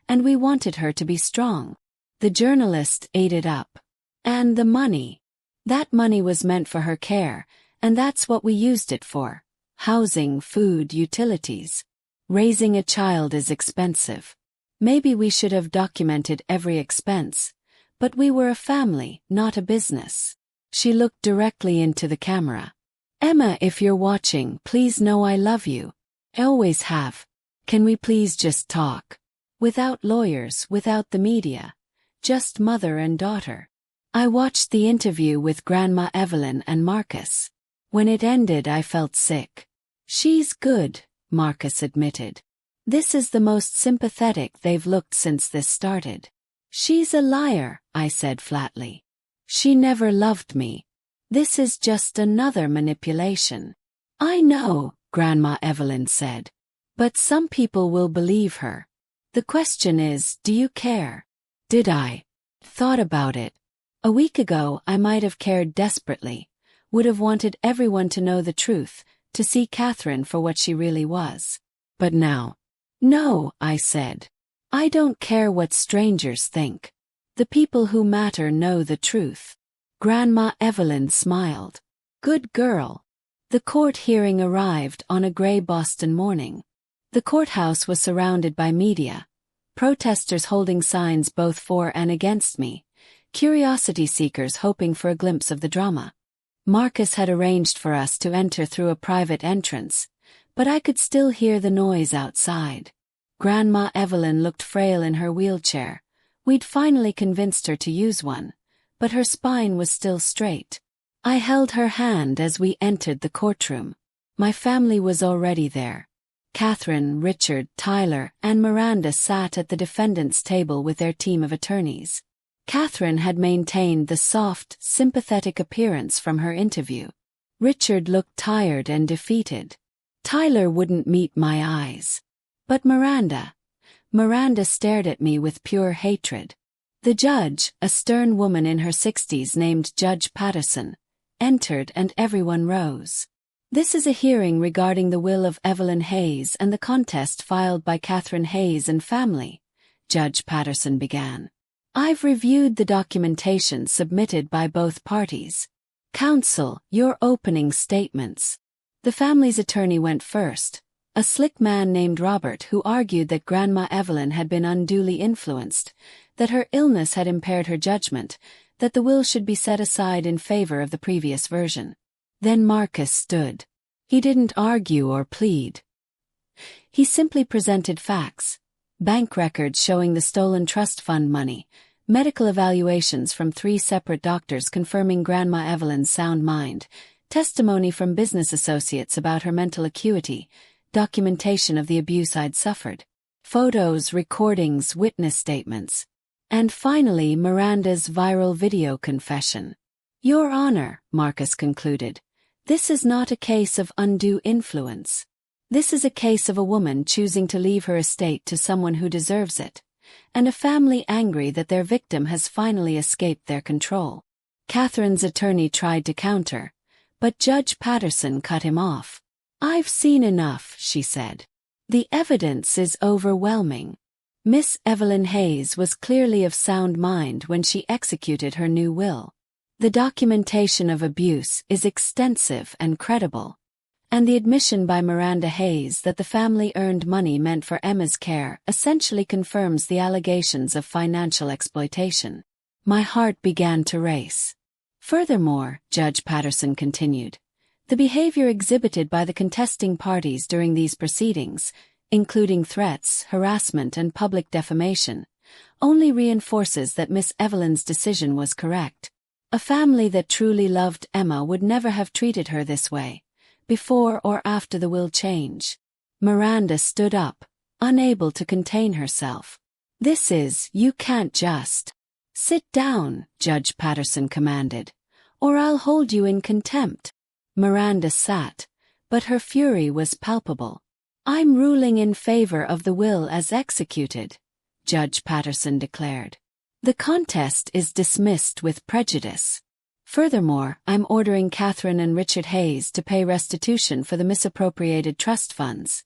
and we wanted her to be strong. The journalist ate it up. And the money. That money was meant for her care, and that's what we used it for. Housing, food, utilities. Raising a child is expensive. Maybe we should have documented every expense. But we were a family, not a business. She looked directly into the camera. Emma, if you're watching, please know I love you. I always have. Can we please just talk? Without lawyers, without the media. Just mother and daughter. I watched the interview with Grandma Evelyn and Marcus. When it ended, I felt sick. She's good, Marcus admitted. This is the most sympathetic they've looked since this started. She's a liar, I said flatly. She never loved me. This is just another manipulation. I know, Grandma Evelyn said. But some people will believe her. The question is, do you care? Did I? Thought about it. A week ago, I might have cared desperately, would have wanted everyone to know the truth, to see Catherine for what she really was. But now, no, I said. I don't care what strangers think. The people who matter know the truth. Grandma Evelyn smiled. Good girl. The court hearing arrived on a gray Boston morning. The courthouse was surrounded by media, protesters holding signs both for and against me. Curiosity seekers hoping for a glimpse of the drama. Marcus had arranged for us to enter through a private entrance, but I could still hear the noise outside. Grandma Evelyn looked frail in her wheelchair. We'd finally convinced her to use one, but her spine was still straight. I held her hand as we entered the courtroom. My family was already there. Catherine, Richard, Tyler, and Miranda sat at the defendant's table with their team of attorneys. Catherine had maintained the soft, sympathetic appearance from her interview. Richard looked tired and defeated. Tyler wouldn't meet my eyes. But Miranda stared at me with pure hatred. The judge, a stern woman in her 60s named Judge Patterson, entered and everyone rose. This is a hearing regarding the will of Evelyn Hayes and the contest filed by Catherine Hayes and family, Judge Patterson began. I've reviewed the documentation submitted by both parties. Counsel, your opening statements. The family's attorney went first, a slick man named Robert who argued that Grandma Evelyn had been unduly influenced, that her illness had impaired her judgment, that the will should be set aside in favor of the previous version. Then Marcus stood. He didn't argue or plead. He simply presented facts. Bank records showing the stolen trust fund money, medical evaluations from 3 separate doctors confirming Grandma Evelyn's sound mind, testimony from business associates about her mental acuity, documentation of the abuse I'd suffered, photos, recordings, witness statements, and finally Miranda's viral video confession. Your Honor, Marcus concluded, this is not a case of undue influence. This is a case of a woman choosing to leave her estate to someone who deserves it, and a family angry that their victim has finally escaped their control. Catherine's attorney tried to counter, but Judge Patterson cut him off. I've seen enough, she said. The evidence is overwhelming. Miss Evelyn Hayes was clearly of sound mind when she executed her new will. The documentation of abuse is extensive and credible, and the admission by Miranda Hayes that the family earned money meant for Emma's care essentially confirms the allegations of financial exploitation. My heart began to race. Furthermore, Judge Patterson continued, the behavior exhibited by the contesting parties during these proceedings, including threats, harassment, and public defamation, only reinforces that Miss Evelyn's decision was correct. A family that truly loved Emma would never have treated her this way, before or after the will change. Miranda stood up, unable to contain herself. You can't just. Sit down, Judge Patterson commanded, or I'll hold you in contempt. Miranda sat, but her fury was palpable. I'm ruling in favor of the will as executed, Judge Patterson declared. The contest is dismissed with prejudice. Furthermore, I'm ordering Catherine and Richard Hayes to pay restitution for the misappropriated trust funds.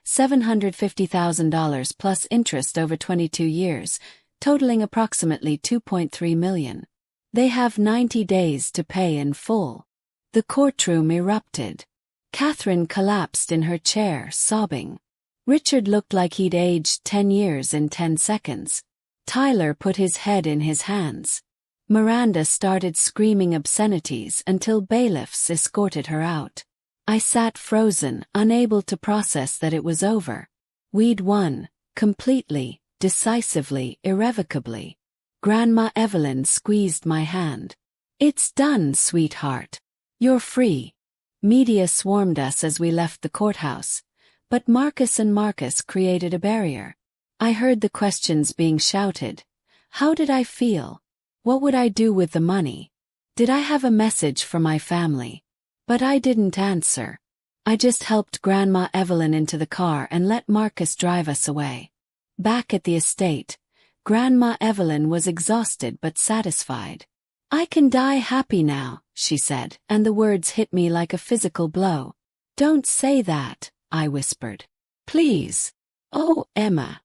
$750,000 plus interest over 22 years, totaling approximately $2.3 million. They have 90 days to pay in full. The courtroom erupted. Catherine collapsed in her chair, sobbing. Richard looked like he'd aged 10 years in 10 seconds. Tyler put his head in his hands. Miranda started screaming obscenities until bailiffs escorted her out. I sat frozen, unable to process that it was over. We'd won, completely, decisively, irrevocably. Grandma Evelyn squeezed my hand. It's done, sweetheart. You're free. Media swarmed us as we left the courthouse, but Marcus created a barrier. I heard the questions being shouted. How did I feel? What would I do with the money? Did I have a message for my family? But I didn't answer. I just helped Grandma Evelyn into the car and let Marcus drive us away. Back at the estate, Grandma Evelyn was exhausted but satisfied. I can die happy now, she said, and the words hit me like a physical blow. Don't say that, I whispered. Please. Oh, Emma.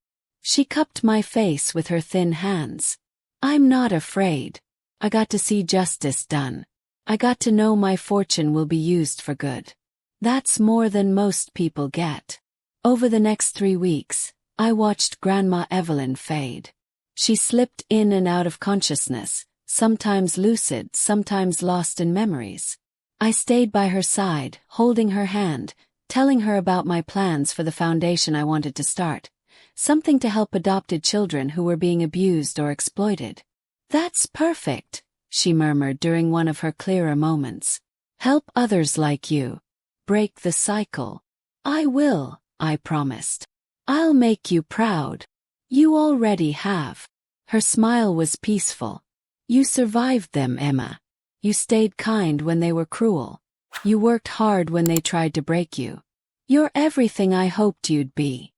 She cupped my face with her thin hands. I'm not afraid. I got to see justice done. I got to know my fortune will be used for good. That's more than most people get. Over the next 3 weeks, I watched Grandma Evelyn fade. She slipped in and out of consciousness, sometimes lucid, sometimes lost in memories. I stayed by her side, holding her hand, telling her about my plans for the foundation I wanted to start. Something to help adopted children who were being abused or exploited. That's perfect, she murmured during one of her clearer moments. Help others like you. Break the cycle. I will, I promised. I'll make you proud. You already have. Her smile was peaceful. You survived them, Emma. You stayed kind when they were cruel. You worked hard when they tried to break you. You're everything I hoped you'd be.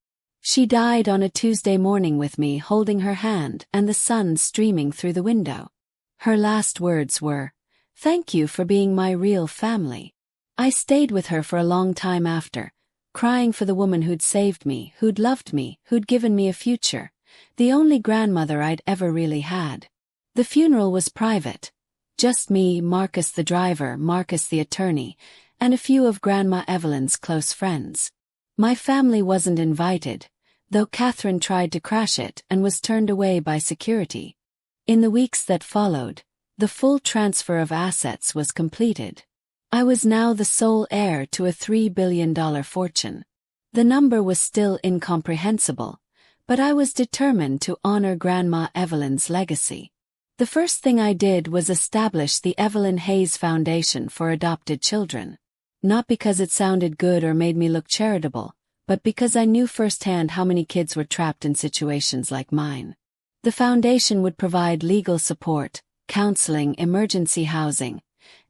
She died on a Tuesday morning with me holding her hand and the sun streaming through the window. Her last words were, "Thank you for being my real family." I stayed with her for a long time after, crying for the woman who'd saved me, who'd loved me, who'd given me a future, the only grandmother I'd ever really had. The funeral was private. Just me, Marcus the driver, Marcus the attorney, and a few of Grandma Evelyn's close friends. My family wasn't invited, though Catherine tried to crash it and was turned away by security. In the weeks that followed, the full transfer of assets was completed. I was now the sole heir to a $3 billion fortune. The number was still incomprehensible, but I was determined to honor Grandma Evelyn's legacy. The first thing I did was establish the Evelyn Hayes Foundation for Adopted Children. Not because it sounded good or made me look charitable, but because I knew firsthand how many kids were trapped in situations like mine. The foundation would provide legal support, counseling, emergency housing,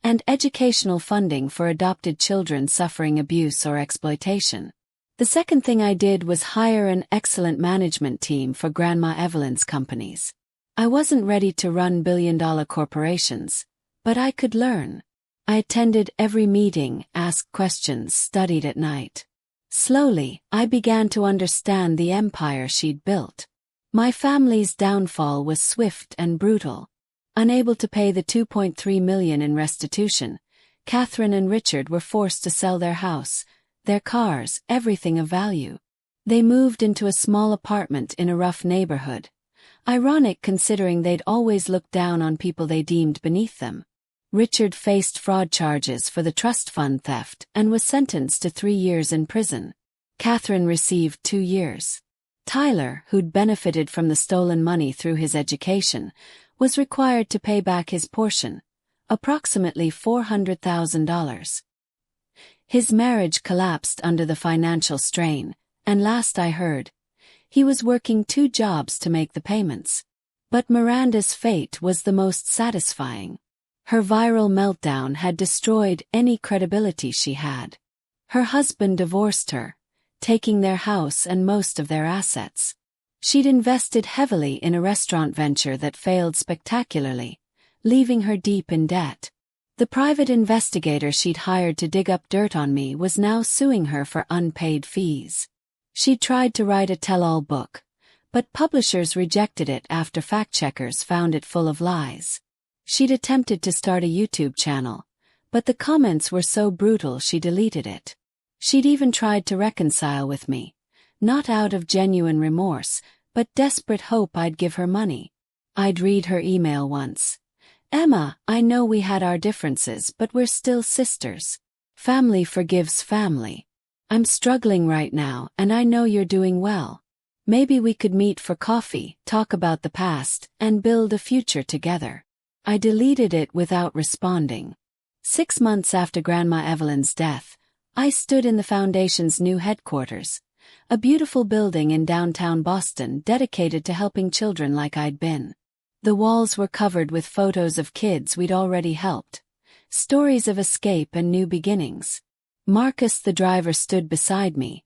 and educational funding for adopted children suffering abuse or exploitation. The second thing I did was hire an excellent management team for Grandma Evelyn's companies. I wasn't ready to run billion-dollar corporations, but I could learn. I attended every meeting, asked questions, studied at night. Slowly, I began to understand the empire she'd built. My family's downfall was swift and brutal. Unable to pay the $2.3 million in restitution, Catherine and Richard were forced to sell their house, their cars, everything of value. They moved into a small apartment in a rough neighborhood. Ironic considering they'd always looked down on people they deemed beneath them. Richard faced fraud charges for the trust fund theft and was sentenced to 3 years in prison. Catherine received 2 years. Tyler, who'd benefited from the stolen money through his education, was required to pay back his portion, approximately $400,000. His marriage collapsed under the financial strain, and last I heard, he was working 2 jobs to make the payments. But Miranda's fate was the most satisfying. Her viral meltdown had destroyed any credibility she had. Her husband divorced her, taking their house and most of their assets. She'd invested heavily in a restaurant venture that failed spectacularly, leaving her deep in debt. The private investigator she'd hired to dig up dirt on me was now suing her for unpaid fees. She'd tried to write a tell-all book, but publishers rejected it after fact-checkers found it full of lies. She'd attempted to start a YouTube channel, but the comments were so brutal she deleted it. She'd even tried to reconcile with me, not out of genuine remorse, but desperate hope I'd give her money. I'd read her email once. "Emma, I know we had our differences, but we're still sisters. Family forgives family. I'm struggling right now, and I know you're doing well. Maybe we could meet for coffee, talk about the past, and build a future together." I deleted it without responding. 6 months after Grandma Evelyn's death, I stood in the foundation's new headquarters, a beautiful building in downtown Boston dedicated to helping children like I'd been. The walls were covered with photos of kids we'd already helped, stories of escape and new beginnings. Marcus, the driver, stood beside me,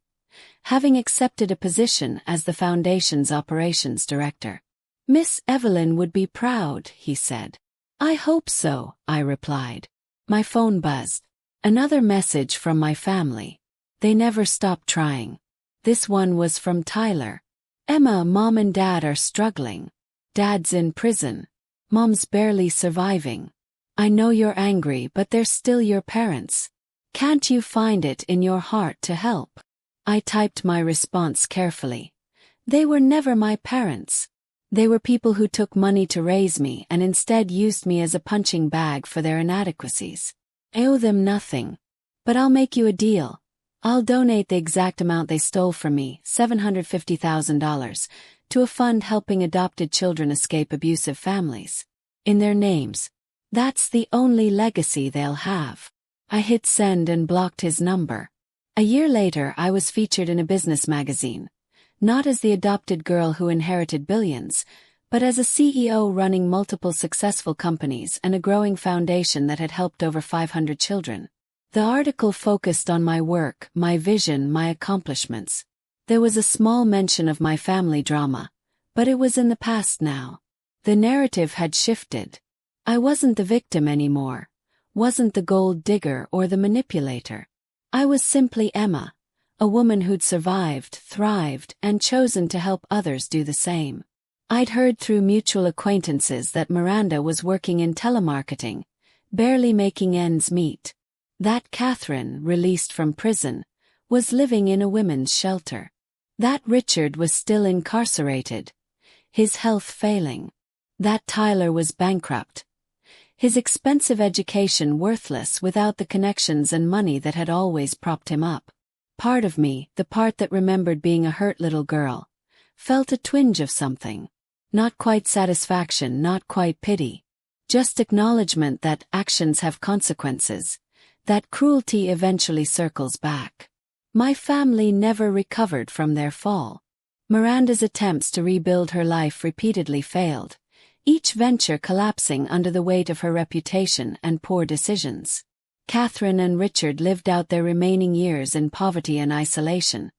having accepted a position as the foundation's operations director. "Miss Evelyn would be proud," he said. "I hope so," I replied. My phone buzzed. Another message from my family. They never stopped trying. This one was from Tyler. "Emma, Mom and Dad are struggling. Dad's in prison. Mom's barely surviving. I know you're angry, but they're still your parents. Can't you find it in your heart to help?" I typed my response carefully. They were never my parents. They were people who took money to raise me and instead used me as a punching bag for their inadequacies. I owe them nothing. But I'll make you a deal. I'll donate the exact amount they stole from me, $750,000, to a fund helping adopted children escape abusive families. In their names. That's the only legacy they'll have. I hit send and blocked his number. A year later, I was featured in a business magazine, not as the adopted girl who inherited billions, but as a CEO running multiple successful companies and a growing foundation that had helped over 500 children. The article focused on my work, my vision, my accomplishments. There was a small mention of my family drama, but it was in the past now. The narrative had shifted. I wasn't the victim anymore, wasn't the gold digger or the manipulator. I was simply Emma, a woman who'd survived, thrived, and chosen to help others do the same. I'd heard through mutual acquaintances that Miranda was working in telemarketing, barely making ends meet. That Catherine, released from prison, was living in a women's shelter. That Richard was still incarcerated, his health failing. That Tyler was bankrupt, his expensive education worthless without the connections and money that had always propped him up. Part of me, the part that remembered being a hurt little girl, felt a twinge of something. Not quite satisfaction, not quite pity. Just acknowledgement that actions have consequences, that cruelty eventually circles back. My family never recovered from their fall. Miranda's attempts to rebuild her life repeatedly failed, each venture collapsing under the weight of her reputation and poor decisions. Catherine and Richard lived out their remaining years in poverty and isolation,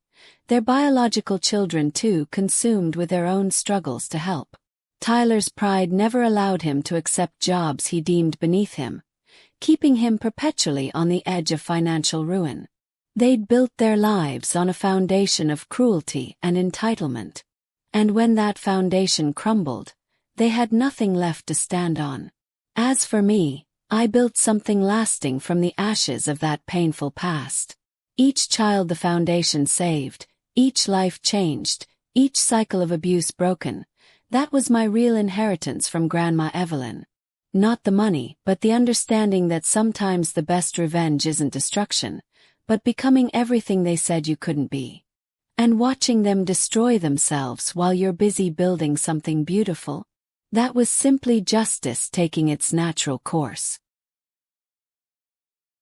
their biological children too consumed with their own struggles to help. Tyler's pride never allowed him to accept jobs he deemed beneath him, keeping him perpetually on the edge of financial ruin. They'd built their lives on a foundation of cruelty and entitlement. And when that foundation crumbled, they had nothing left to stand on. As for me, I built something lasting from the ashes of that painful past. Each child the foundation saved, each life changed, each cycle of abuse broken, that was my real inheritance from Grandma Evelyn. Not the money, but the understanding that sometimes the best revenge isn't destruction, but becoming everything they said you couldn't be. And watching them destroy themselves while you're busy building something beautiful. That was simply justice taking its natural course.